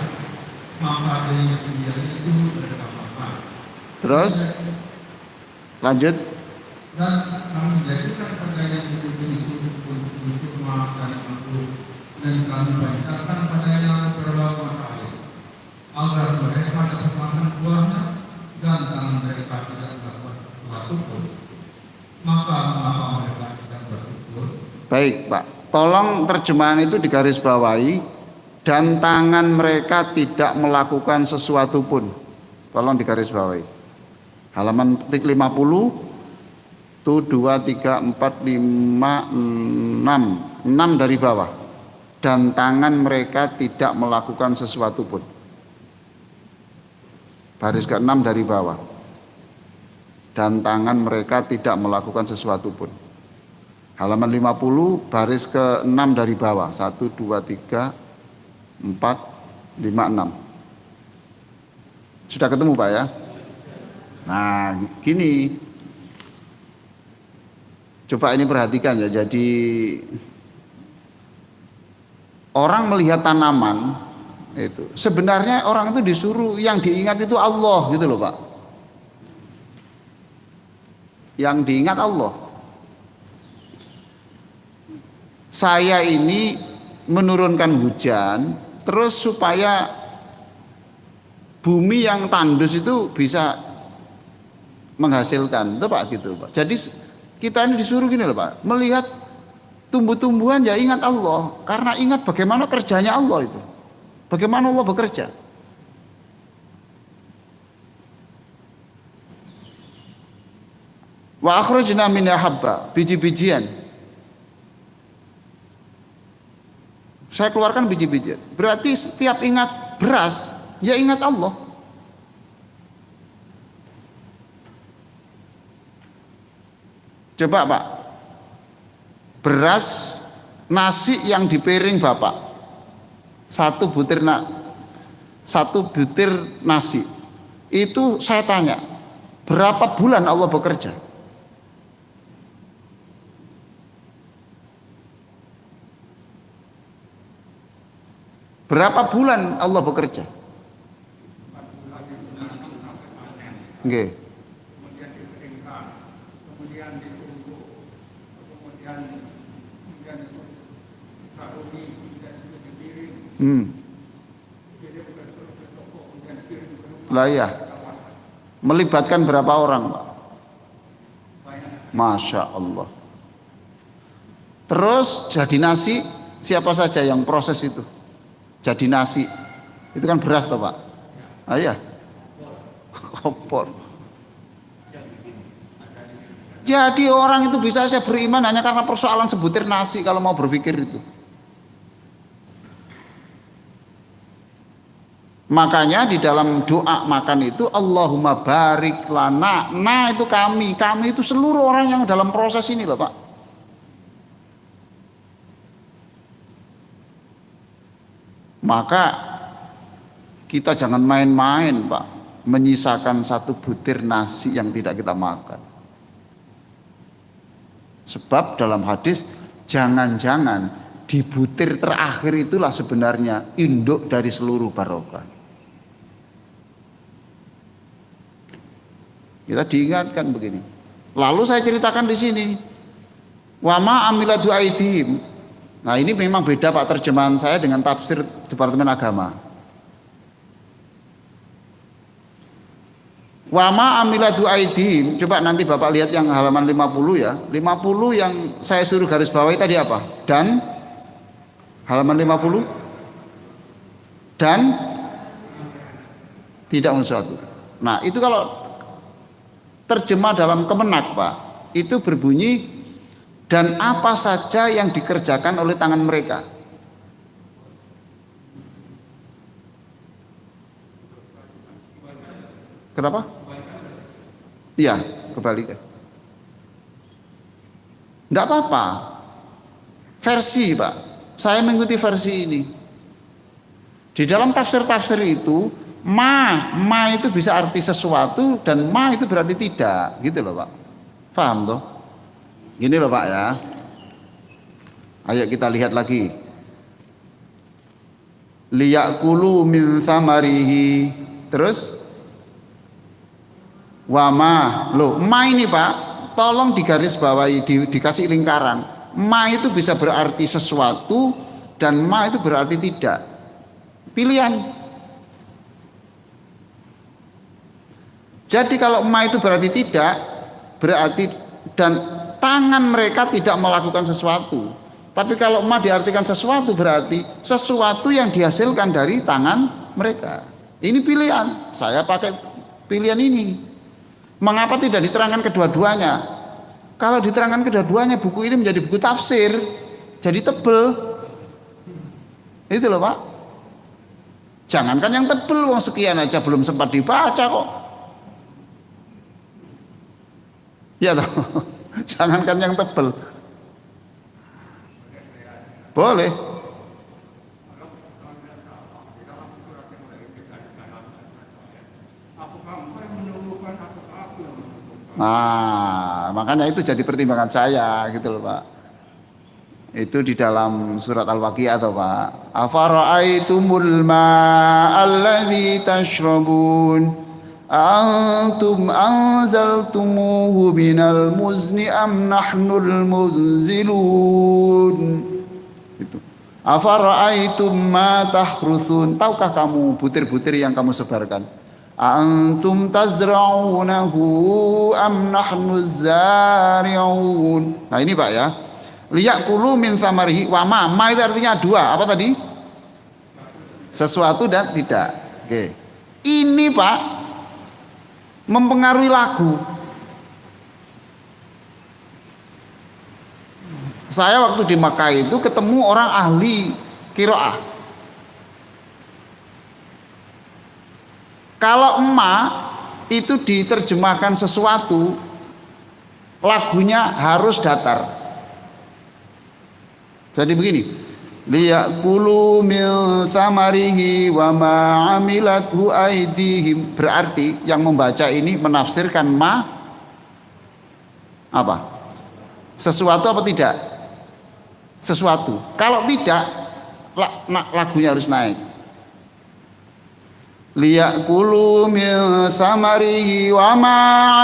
maka darinya kemudian itu mereka makan. Terus lanjut. Dan kami menjadikan perjanjian itu untuk makan makhluk, dan kami bangsakan padanya beberapa mata air, agar mereka dapat makan buahnya, dan tangan mereka tidak dapat suatu pun. Maka mereka tidak bersyukur. Baik Pak, tolong terjemahan itu digarisbawahi, dan tangan mereka tidak melakukan sesuatu pun. Tolong digarisbawahi. Halaman 50 itu 2, 3, 4, 5, 6 dari bawah. Dan tangan mereka tidak melakukan sesuatu pun. Baris ke-6 dari bawah. Dan tangan mereka tidak melakukan sesuatu pun. Halaman 50 baris ke-6 dari bawah. 1, 2, 3, 4, 5, 6. Sudah ketemu Pak ya? Nah gini, coba ini perhatikan ya. Jadi orang melihat tanaman itu, sebenarnya orang itu disuruh yang diingat itu Allah gitu loh Pak. Yang diingat Allah. Saya ini menurunkan hujan terus supaya bumi yang tandus itu bisa menghasilkan, itu Pak gitu Pak. Jadi kita ini disuruh gini loh Pak, melihat tumbuh-tumbuhan ya ingat Allah, karena ingat bagaimana kerjanya Allah itu, bagaimana Allah bekerja. Wa akhrajna minha habba, biji-bijian. Saya keluarkan biji-bijian. Berarti setiap ingat beras, ya ingat Allah. Coba Pak, beras nasi yang di piring Bapak, satu butir nasi, itu saya tanya, berapa bulan Allah bekerja? Berapa bulan Allah bekerja? Nggih. Kemudian dikeringkan, kemudian ditumbuk, kemudian dikaruni, kemudian dipiring. Lah ya. Melibatkan berapa orang, Pak? Masya Allah. Terus jadi nasi, siapa saja yang proses itu? Jadi nasi, itu kan beras toh Pak? Ah ya, kompor. Jadi orang itu bisa saja beriman hanya karena persoalan sebutir nasi kalau mau berpikir itu. Makanya di dalam doa makan itu Allahumma barik lana. Nah itu kami itu seluruh orang yang dalam proses ini loh Pak. Maka kita jangan main-main Pak, menyisakan satu butir nasi yang tidak kita makan. Sebab dalam hadis, jangan-jangan di butir terakhir itulah sebenarnya induk dari seluruh barokah. Kita diingatkan begini. Lalu saya ceritakan di sini, wa ma amilatu aidihim. Nah ini memang beda Pak terjemahan saya dengan tafsir Departemen Agama. Wa ma amilatu aidihim. Coba nanti Bapak lihat yang halaman 50 ya. 50 yang saya suruh garis bawahi tadi apa? Dan halaman 50 dan tidak sesuatu. Nah itu kalau terjemah dalam Kemenak Pak, itu berbunyi dan apa saja yang dikerjakan oleh tangan mereka. Kenapa? Iya, kebalikan. Enggak apa-apa. Versi Pak, saya mengikuti versi ini. Di dalam tafsir-tafsir itu ma itu bisa arti sesuatu dan ma itu berarti tidak, gitu loh Pak. Paham toh? Gini loh Pak ya. Ayo kita lihat lagi. Liyakulu min samarihi. Terus wama. Loh, ma ini Pak, tolong digaris bawahi, dikasih lingkaran. Ma itu bisa berarti sesuatu dan ma itu berarti tidak. Pilihan. Jadi kalau ma itu berarti tidak, berarti dan tangan mereka tidak melakukan sesuatu. Tapi kalau ma diartikan sesuatu berarti sesuatu yang dihasilkan dari tangan mereka. Ini pilihan. Saya pakai pilihan ini. Mengapa tidak diterangkan kedua-duanya? Kalau diterangkan kedua-duanya buku ini menjadi buku tafsir, jadi tebel. Itu loh Pak. Jangankan yang tebel, wong sekian aja belum sempat dibaca kok. Ya toh. Jangankan yang tebel. Boleh. Nah, makanya itu jadi pertimbangan saya gitu loh Pak. Itu di dalam surat Al-Waqiah atau Pak. Afara'aitumul ma'alladzi tashrabun antum anzaltumuhu minal muzni am nahnul munzilun. Itu. Afara'aitum ma tahrusun. Tahukah kamu butir-butir yang kamu sebarkan? Antum tazra'unahu am nahnu zari'un. Nah ini Pak ya. Liya'kulu min samarihi wa ma itu artinya dua. Apa tadi? Sesuatu dan tidak. Oke. Ini Pak mempengaruhi lagu. Saya waktu di Makkah itu ketemu orang ahli qiraah. Kalau emak itu diterjemahkan sesuatu, lagunya harus datar. Jadi begini, liya'kulu min samarihi wa ma 'amilathu aydihim. Berarti yang membaca ini menafsirkan ma apa? Sesuatu apa tidak? Sesuatu. Kalau tidak, lagunya harus naik. Liya'kulu min samarihi wa ma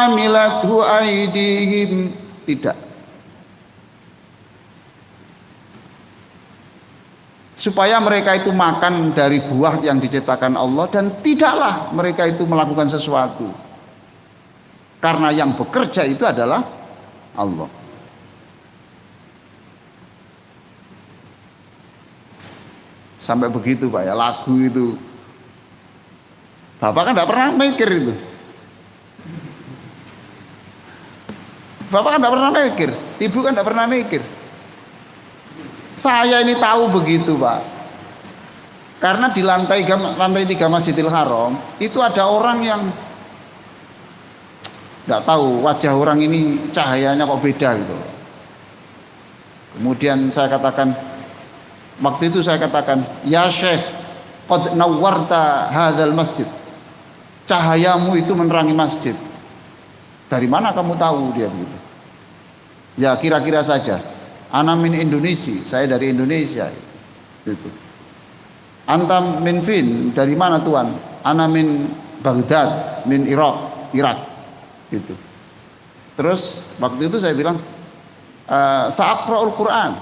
'amilathu aydihim. Tidak. Supaya mereka itu makan dari buah yang diciptakan Allah dan tidaklah mereka itu melakukan sesuatu. Karena yang bekerja itu adalah Allah. Sampai begitu Pak ya, lagu itu. Bapak kan tidak pernah mikir itu. Bapak kan tidak pernah mikir, ibu kan tidak pernah mikir. Saya ini tahu begitu Pak. Karena di lantai 3 Masjidil Haram itu ada orang yang tidak tahu wajah orang ini cahayanya kok beda gitu. Kemudian saya katakan, waktu itu saya katakan, ya Syekh, qad nawwarta hadzal masjid. Cahayamu itu menerangi masjid. Dari mana kamu tahu? Dia begitu. Ya kira-kira saja. Ana min Indonesia, saya dari Indonesia. Itu. Antam min fin, dari mana Tuan? Ana min Baghdad, min Irak. Gitu. Terus waktu itu saya bilang, sa'aqra'ul Quran.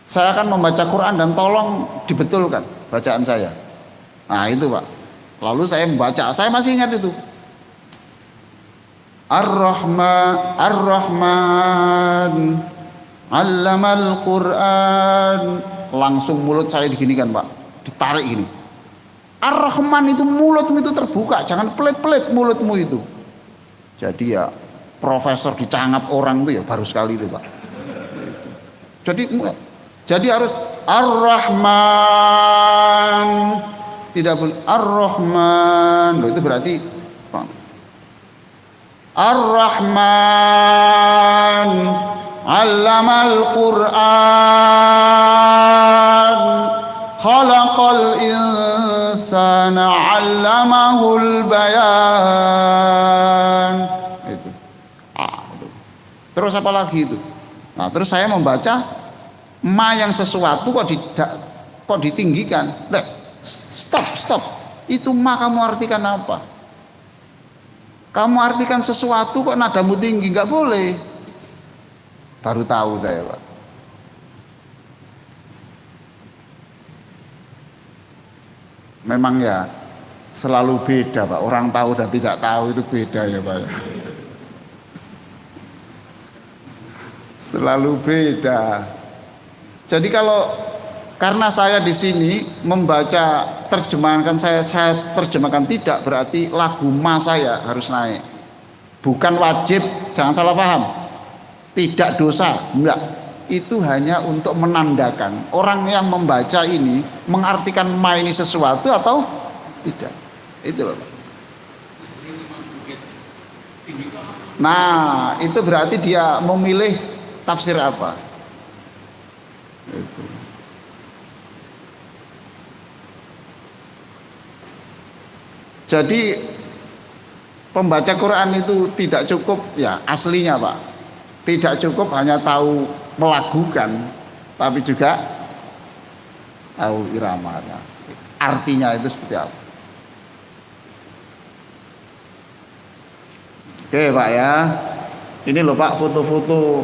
Saya akan membaca Quran dan tolong dibetulkan bacaan saya. Nah itu Pak. Lalu saya membaca, saya masih ingat itu. Ar-Rahman 'allamal Quran. Langsung mulut saya diginikan Pak, ditarik gini. Ar-Rahman itu mulutmu itu terbuka, jangan pelit-pelit mulutmu itu. Jadi ya profesor dicangap orang itu ya baru sekali itu Pak. Jadi harus Ar-Rahman, tidak boleh Ar-Rahman. Loh, itu berarti Ar-Rahman 'allamal Quran khalaqal insana 'allamahul bayan. Itu. Itu. Terus apa lagi itu? Nah, terus saya membaca ma yang sesuatu kok ditinggikan. Stop. Itu ma kamu artikan apa? Kamu artikan sesuatu kok nadamu tinggi, nggak boleh. Baru tahu saya Pak. Memang ya selalu beda Pak. Orang tahu dan tidak tahu itu beda ya Pak. Selalu beda. Jadi karena saya di sini membaca terjemahan kan saya terjemahkan tidak berarti lagu ma saya harus naik. Bukan wajib, jangan salah paham. Tidak dosa, enggak. Itu hanya untuk menandakan orang yang membaca ini mengartikan ma ini sesuatu atau tidak. Itu Bapak. Nah, itu berarti dia memilih tafsir apa. Itu. Jadi pembaca Quran itu tidak cukup ya aslinya Pak. Tidak cukup hanya tahu melagukan, tapi juga tahu iramanya. Artinya itu seperti apa. Oke Pak ya. Ini loh Pak foto-foto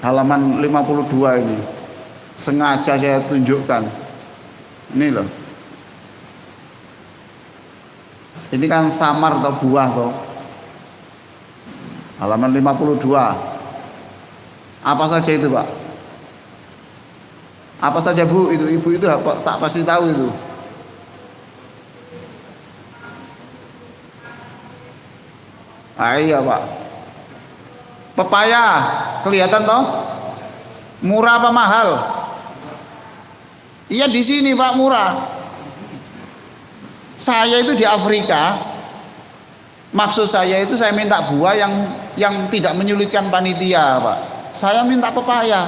halaman 52 ini. Sengaja saya tunjukkan. Ini loh. Ini kan samar atau buah toh. Halaman 52. Apa saja itu Pak? Apa saja Bu itu? Ibu itu apa? Tak pasti tahu itu. Iya Pak. Pepaya kelihatan toh? Murah apa mahal? Iya di sini Pak murah. Saya itu di Afrika. Maksud saya itu saya minta buah yang tidak menyulitkan panitia Pak. Saya minta pepaya.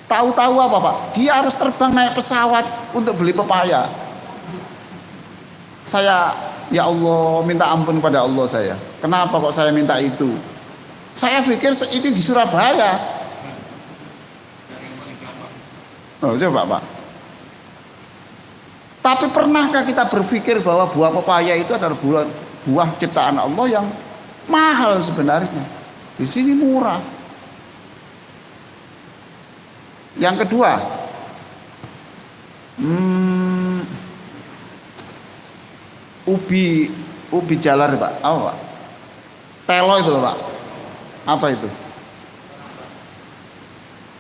Tahu-tahu apa Pak? Dia harus terbang naik pesawat untuk beli pepaya. Saya ya Allah minta ampun pada Allah saya. Kenapa kok saya minta itu? Saya pikir ini di Surabaya. Oh coba Pak. Tapi pernahkah kita berpikir bahwa buah pepaya itu adalah buah ciptaan Allah yang mahal sebenarnya? Di sini murah. Yang kedua, ubi jalar Pak. Apa Pak? Telo itu loh Pak. Apa itu?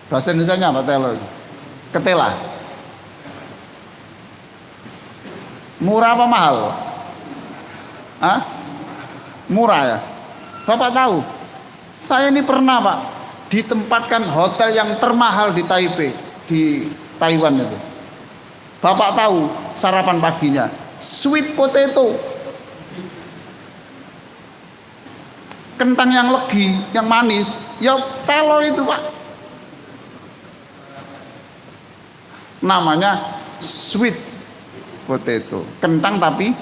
Bahasa Indonesianya apa telo itu? Ketela. Murah apa mahal? Hah? Murah ya? Bapak tahu? Saya ini pernah Pak ditempatkan hotel yang termahal di Taipei, di Taiwan itu. Bapak tahu sarapan paginya sweet potato, kentang yang legi, yang manis, ya telo itu Pak. Namanya sweet potato, kentang tapi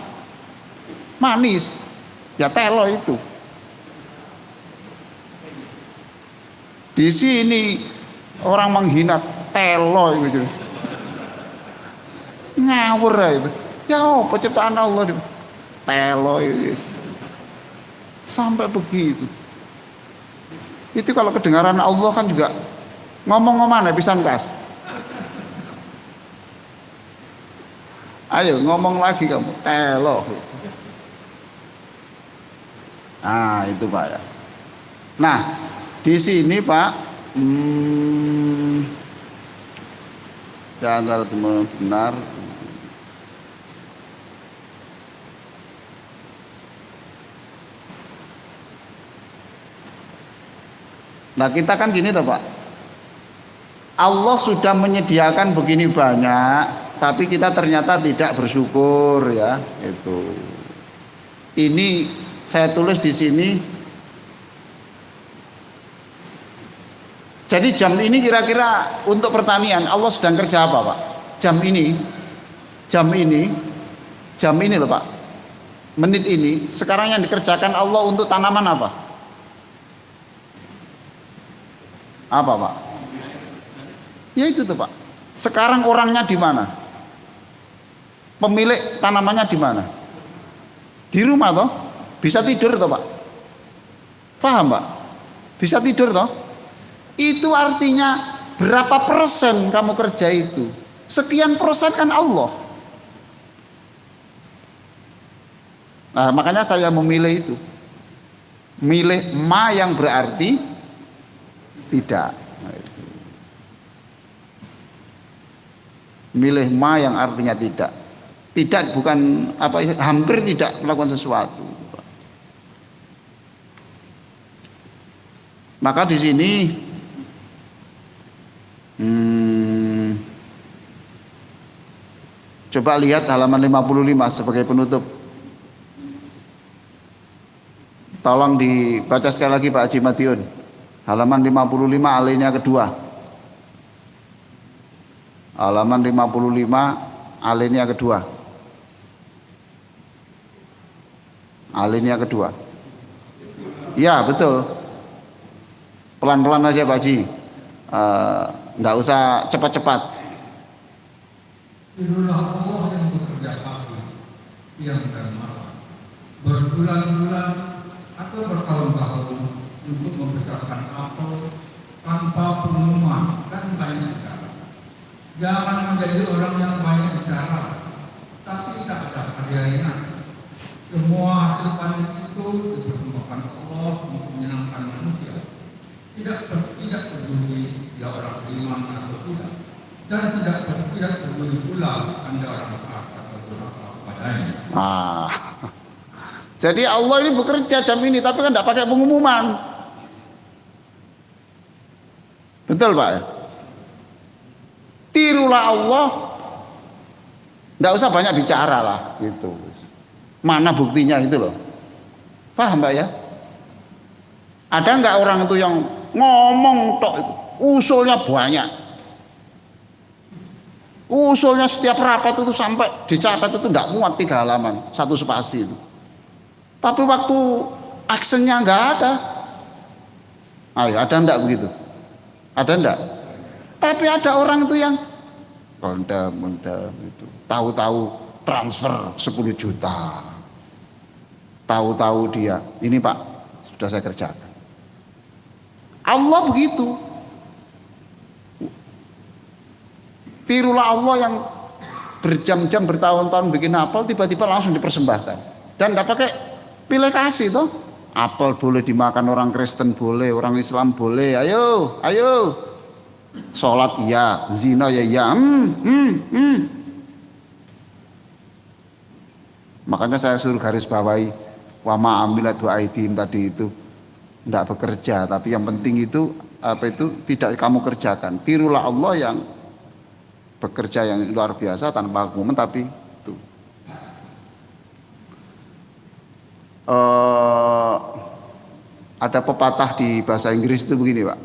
manis, ya telo itu. Di sini orang menghina telo itu. Ngawur itu. Ya penciptaan Allah itu. Telo itu. Sampai begitu. Itu kalau kedengaran Allah kan juga ngomong-ngomong pisan kas. Ayo ngomong lagi kamu, telo. Nah, itu Pak ya. Nah, di sini Pak, ya antara benar. Nah kita kan gini toh Pak, Allah sudah menyediakan begini banyak, tapi kita ternyata tidak bersyukur ya. Itu. Ini saya tulis di sini. Jadi jam ini kira-kira untuk pertanian Allah sedang kerja apa Pak? Jam ini loh Pak. Menit ini sekarang yang dikerjakan Allah untuk tanaman apa? Apa Pak? Ya itu tuh Pak. Sekarang orangnya di mana? Pemilik tanamannya di mana? Di rumah toh? Bisa tidur toh Pak? Paham Pak? Bisa tidur toh? Itu artinya berapa persen kamu kerja itu? Sekian persen kan Allah. Nah, makanya saya memilih itu. Milih ma yang berarti tidak. Milih ma yang artinya tidak. Tidak bukan apa, hampir tidak melakukan sesuatu. Maka di sini coba lihat halaman 55 sebagai penutup. Tolong dibaca sekali lagi Pak Haji Madiun. Halaman 55 alinea kedua. Halaman 55 alinea kedua. Alinea kedua. Ya betul. Pelan-pelan aja Pak Haji. Nggak usah cepat-cepat. Itulah Allah yang bekerja pagi, siang dan malam, berbulan-bulan atau bertahun-tahun untuk membesarkan apel tanpa pengumuman dan banyak bicara. Jangan menjadi orang yang banyak bicara, tapi tak ada karyanya. Semua hasil panen itu dipersembahkan Allah untuk menyenangkan manusia. Tidak peduli dia orang beriman atau tidak, dan tidak peduli pula Anda orang taat atau durhaka padanya. Jadi Allah ini bekerja jam ini, tapi kan tidak pakai pengumuman. Betul Pak? Tirulah Allah, tidak usah banyak bicara lah, gitu. Mana buktinya itu loh? Paham Mbak ya? Ada nggak orang itu yang ngomong tok itu, usulnya banyak. Usulnya setiap rapat itu sampai dicatat itu tidak muat 3 halaman, 1 spasi itu. Tapi waktu actionnya nggak ada. Ayo, ada ndak begitu? Ada ndak? Tapi ada orang itu yang mendem itu, tahu-tahu transfer 10 juta. Tahu-tahu dia, ini Pak, sudah saya kerjakan. Allah begitu. Tirulah Allah yang berjam-jam bertahun-tahun bikin apel, tiba-tiba langsung dipersembahkan. Dan tidak pakai pilih kasih toh. Apel boleh dimakan orang Kristen boleh, orang Islam boleh. Ayo, ayo. Sholat iya, zina ya iya. Makanya saya suruh garis bawahi wa ma amilatu aidihim tadi itu. Tidak bekerja, tapi yang penting itu apa itu tidak kamu kerjakan. Tirulah Allah yang bekerja yang luar biasa tanpa pengumuman, tapi itu ada pepatah di bahasa Inggris itu begini Pak,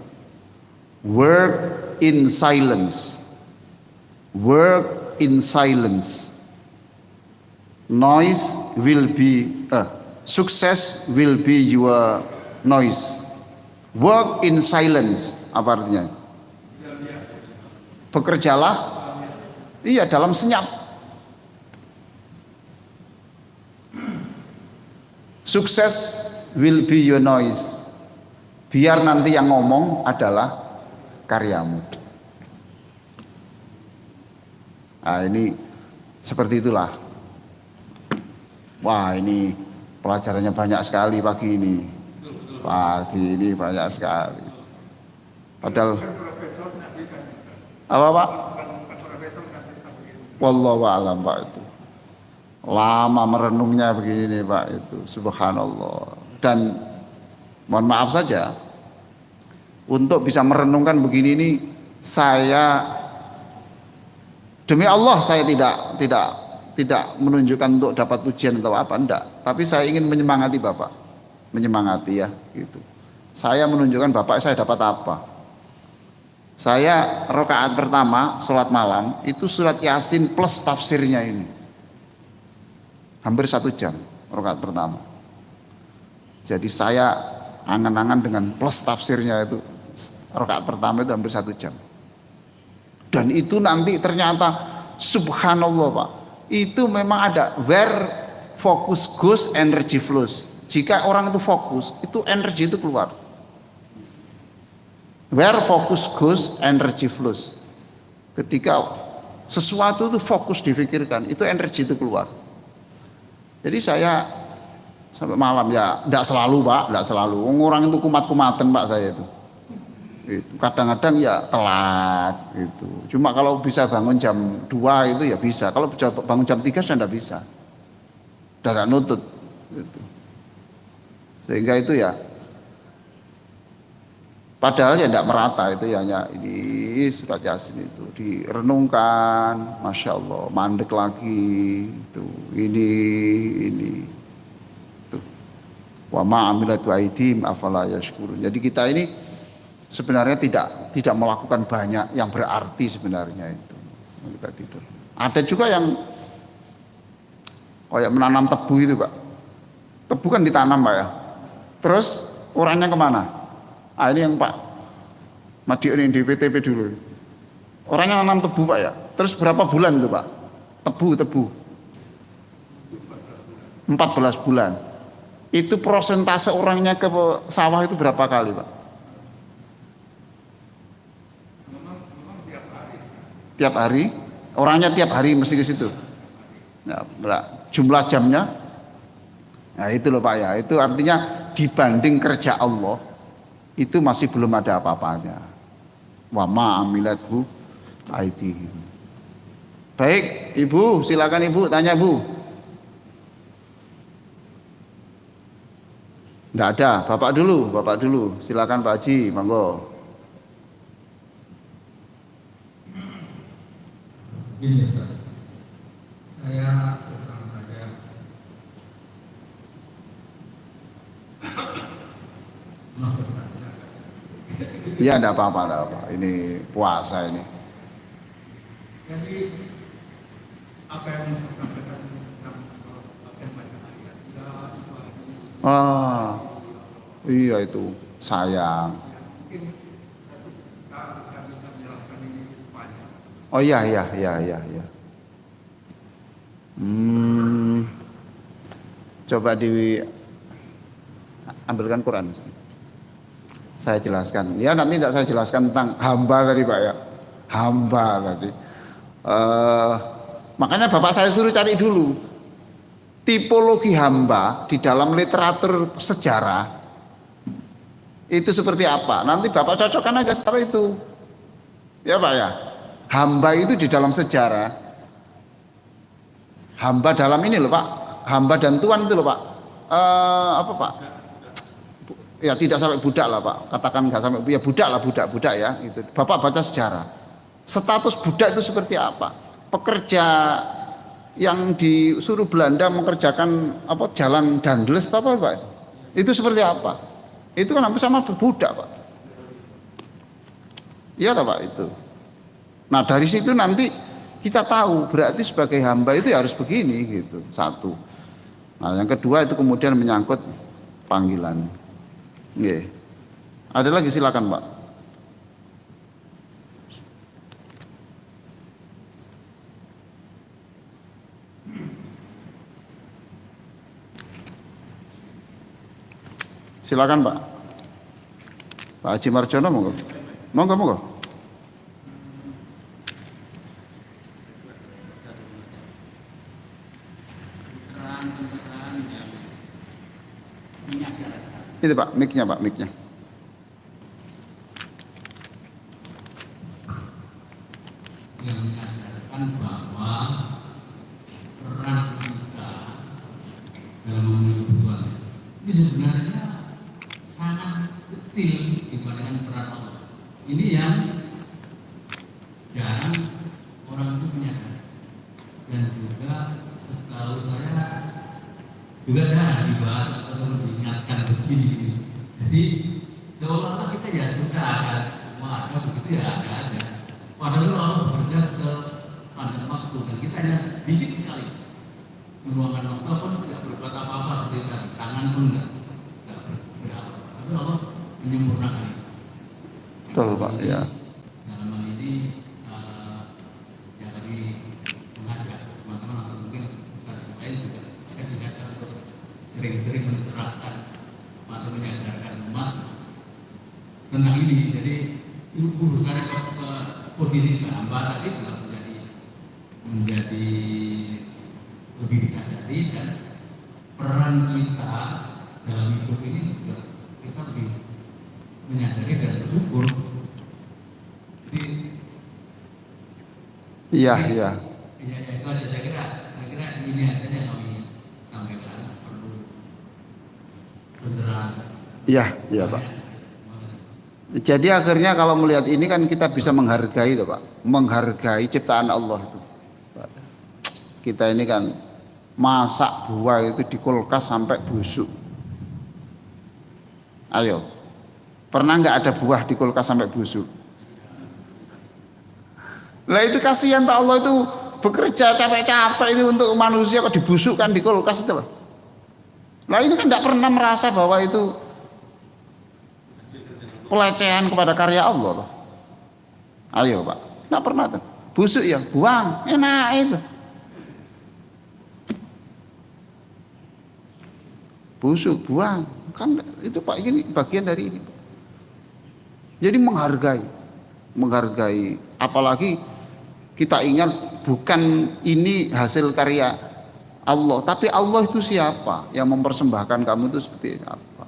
work in silence, work in silence, noise will be success will be your noise. Work in silence, apa artinya? Bekerjalah, iya, dalam senyap. Sukses will be your noise. Biar nanti yang ngomong adalah karyamu. Nah ini seperti itulah. Wah ini pelajarannya banyak sekali pagi ini. Pagi ini banyak sekali. Padahal apa Pak? Wallahu a'lam Pak itu. Lama merenungnya begini nih Pak itu. Subhanallah. Dan mohon maaf saja, untuk bisa merenungkan begini ini saya demi Allah saya tidak menunjukkan untuk dapat pujian atau apa, enggak. Tapi saya ingin menyemangati Bapak. Menyemangati ya gitu. Saya menunjukkan Bapak saya dapat apa. Saya rakaat pertama sholat malam itu surat Yasin plus tafsirnya ini. Hampir 1 jam rakaat pertama. Jadi saya angan-angan dengan plus tafsirnya itu rakaat pertama itu hampir 1 jam. Dan itu nanti ternyata subhanallah Pak, itu memang ada where focus goes energy flows. Jika orang itu fokus, itu energi itu keluar. Where focus goes energy flows. Ketika sesuatu itu fokus difikirkan, itu energi itu keluar. Jadi saya sampai malam ya, tidak selalu Pak, tidak selalu. Orang itu kumat-kumatan Pak saya itu. Kadang-kadang ya telat gitu. Cuma kalau bisa bangun jam 2 itu ya bisa. Kalau bisa bangun jam 3 sudah tidak bisa. Sudah tidak nutut gitu. Sehingga itu ya padahal ya tidak merata, itu ya hanya ini surat Yasin itu direnungkan, masya Allah, mandek lagi itu ini tuh wa ma amilatu aidihim afala yashkurun. Jadi kita ini sebenarnya tidak melakukan banyak yang berarti sebenarnya itu. Kita tidur. Ada juga yang kayak menanam tebu itu Pak. Tebu kan ditanam Pak ya. Terus orangnya kemana? Ah ini yang Pak Madiun yang di PTP dulu. Orangnya nanam tebu Pak ya. Terus berapa bulan itu Pak? Tebu. 14 bulan. Itu prosentase orangnya ke sawah itu berapa kali Pak? Tiap hari. Orangnya tiap hari mesti ke situ. Ya, jumlah jamnya. Nah itu loh Pak ya. Itu artinya dibanding kerja Allah itu masih belum ada apa-apanya. Wa ma amilathu aidihim. Baik, Ibu, silakan Ibu tanya Bu. Enggak ada, Bapak dulu. Silakan Pak Haji, monggo. Ini Pak, saya terus saja maaf Pak, silakan. Ya enggak apa-apa. Ini puasa ini. Jadi apa yang saya sampaikan tentang apa yang baca ayat ya itu artinya Ah, iya itu sayang. mungkin satu tak bisa menjelaskan ini banyak. Oh iya. Coba ambilkan Quran. Saya jelaskan. Ya nanti tidak saya jelaskan tentang hamba tadi Pak ya. Hamba tadi. Makanya Bapak saya suruh cari dulu tipologi hamba di dalam literatur sejarah itu seperti apa. Nanti Bapak cocokkan aja setelah itu. Ya Pak ya. Hamba itu di dalam sejarah. Hamba dalam ini loh Pak. Hamba dan tuan itu loh Pak. Apa Pak? Ya tidak sampai budak lah Pak. Katakan nggak sampai ya budak ya. Itu. Bapak baca sejarah. Status budak itu seperti apa? Pekerja yang disuruh Belanda mengerjakan apa jalan Dandles apa Pak? Itu seperti apa? Itu kan hampir sama budak Pak. Iya tak Pak itu. Nah dari situ nanti kita tahu berarti sebagai hamba itu ya harus begini gitu. Satu. Nah yang kedua itu kemudian menyangkut panggilan. Nggih. Ada lagi silakan Pak. Silakan Pak. Pak Haji Marjono monggo. Monggo. Itu Pak, mic-nya. Yang menyadarkan bahwa peran kita dalam memenuhi kebutuhan ini sebenarnya sangat kecil dibandingkan peran Allah. Ini yang jarang orang itu menyadari. Dan juga setahu saya juga jarang dibahas atau diingatkan begini. Jadi seolah-olah kita ya sudah ada, semua ada begitu ya ada aja. Padahal Allah bekerja sepanjang waktu dan kita hanya sedikit sekali meluangkan waktu pun tidak berbuat apa-apa seperti tadi, tangan pun tidak bergerak. Tapi Allah menyempurnakan itu. Betul Pak, ya. Dalam hal ini ya tadi mengajak teman-teman atau mungkin ustaz lain juga saya diajak untuk sering-sering mencerahkan atau menyadarkan umat tentang ini. Jadi urusan ke posisi hamba tadi juga menjadi lebih disadari dan peran kita dalam hidup ini juga kita lebih menyadari dan bersyukur. Jadi Iya. Ya, itu aja saya kira ini aja yang kami sampaikan perlu pencerahan. Iya Pak. Jadi akhirnya kalau melihat ini kan kita bisa menghargai itu Pak, menghargai ciptaan Allah itu. Kita ini kan masak buah itu di kulkas sampai busuk. Ayo, pernah nggak ada buah di kulkas sampai busuk? Lah itu kasihan Pak, Allah itu bekerja capek-capek ini untuk manusia kok dibusukkan di kulkas itu loh. Lah ini kan tidak pernah merasa bahwa itu pelecehan kepada karya Allah toh. Ayo Pak, tidak pernah tuh. Busuk ya, buang, enak itu. Busuk, buang, kan itu Pak, ini bagian dari ini. Jadi menghargai, apalagi kita ingat bukan ini hasil karya Allah, tapi Allah itu siapa yang mempersembahkan kamu itu seperti apa.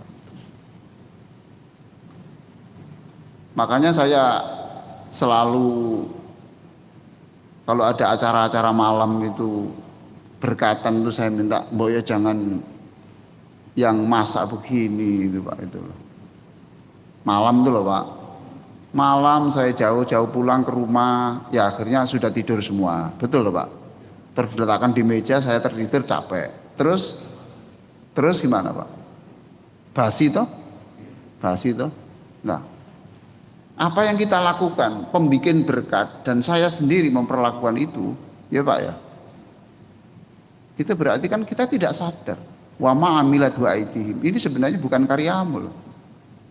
Makanya saya selalu kalau ada acara-acara malam itu berkatan itu saya minta mbok ya jangan yang masak begini itu Pak, itu loh. Malam itu loh Pak. Malam saya jauh-jauh pulang ke rumah, ya akhirnya sudah tidur semua. Betul loh Pak. Terletakkan di meja, saya tertidur capek. Terus gimana Pak? Basi toh? Basi toh? Nah, apa yang kita lakukan, pembikin berkat, dan saya sendiri memperlakukan itu, ya Pak ya. Itu berarti kan kita tidak sadar. Wa ma'amila dua aidihim. Ini sebenarnya bukan karyamu loh.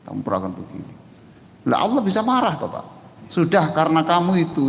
Kamu perlakukan begini. Lah Allah bisa marah toh Pak. Sudah karena kamu itu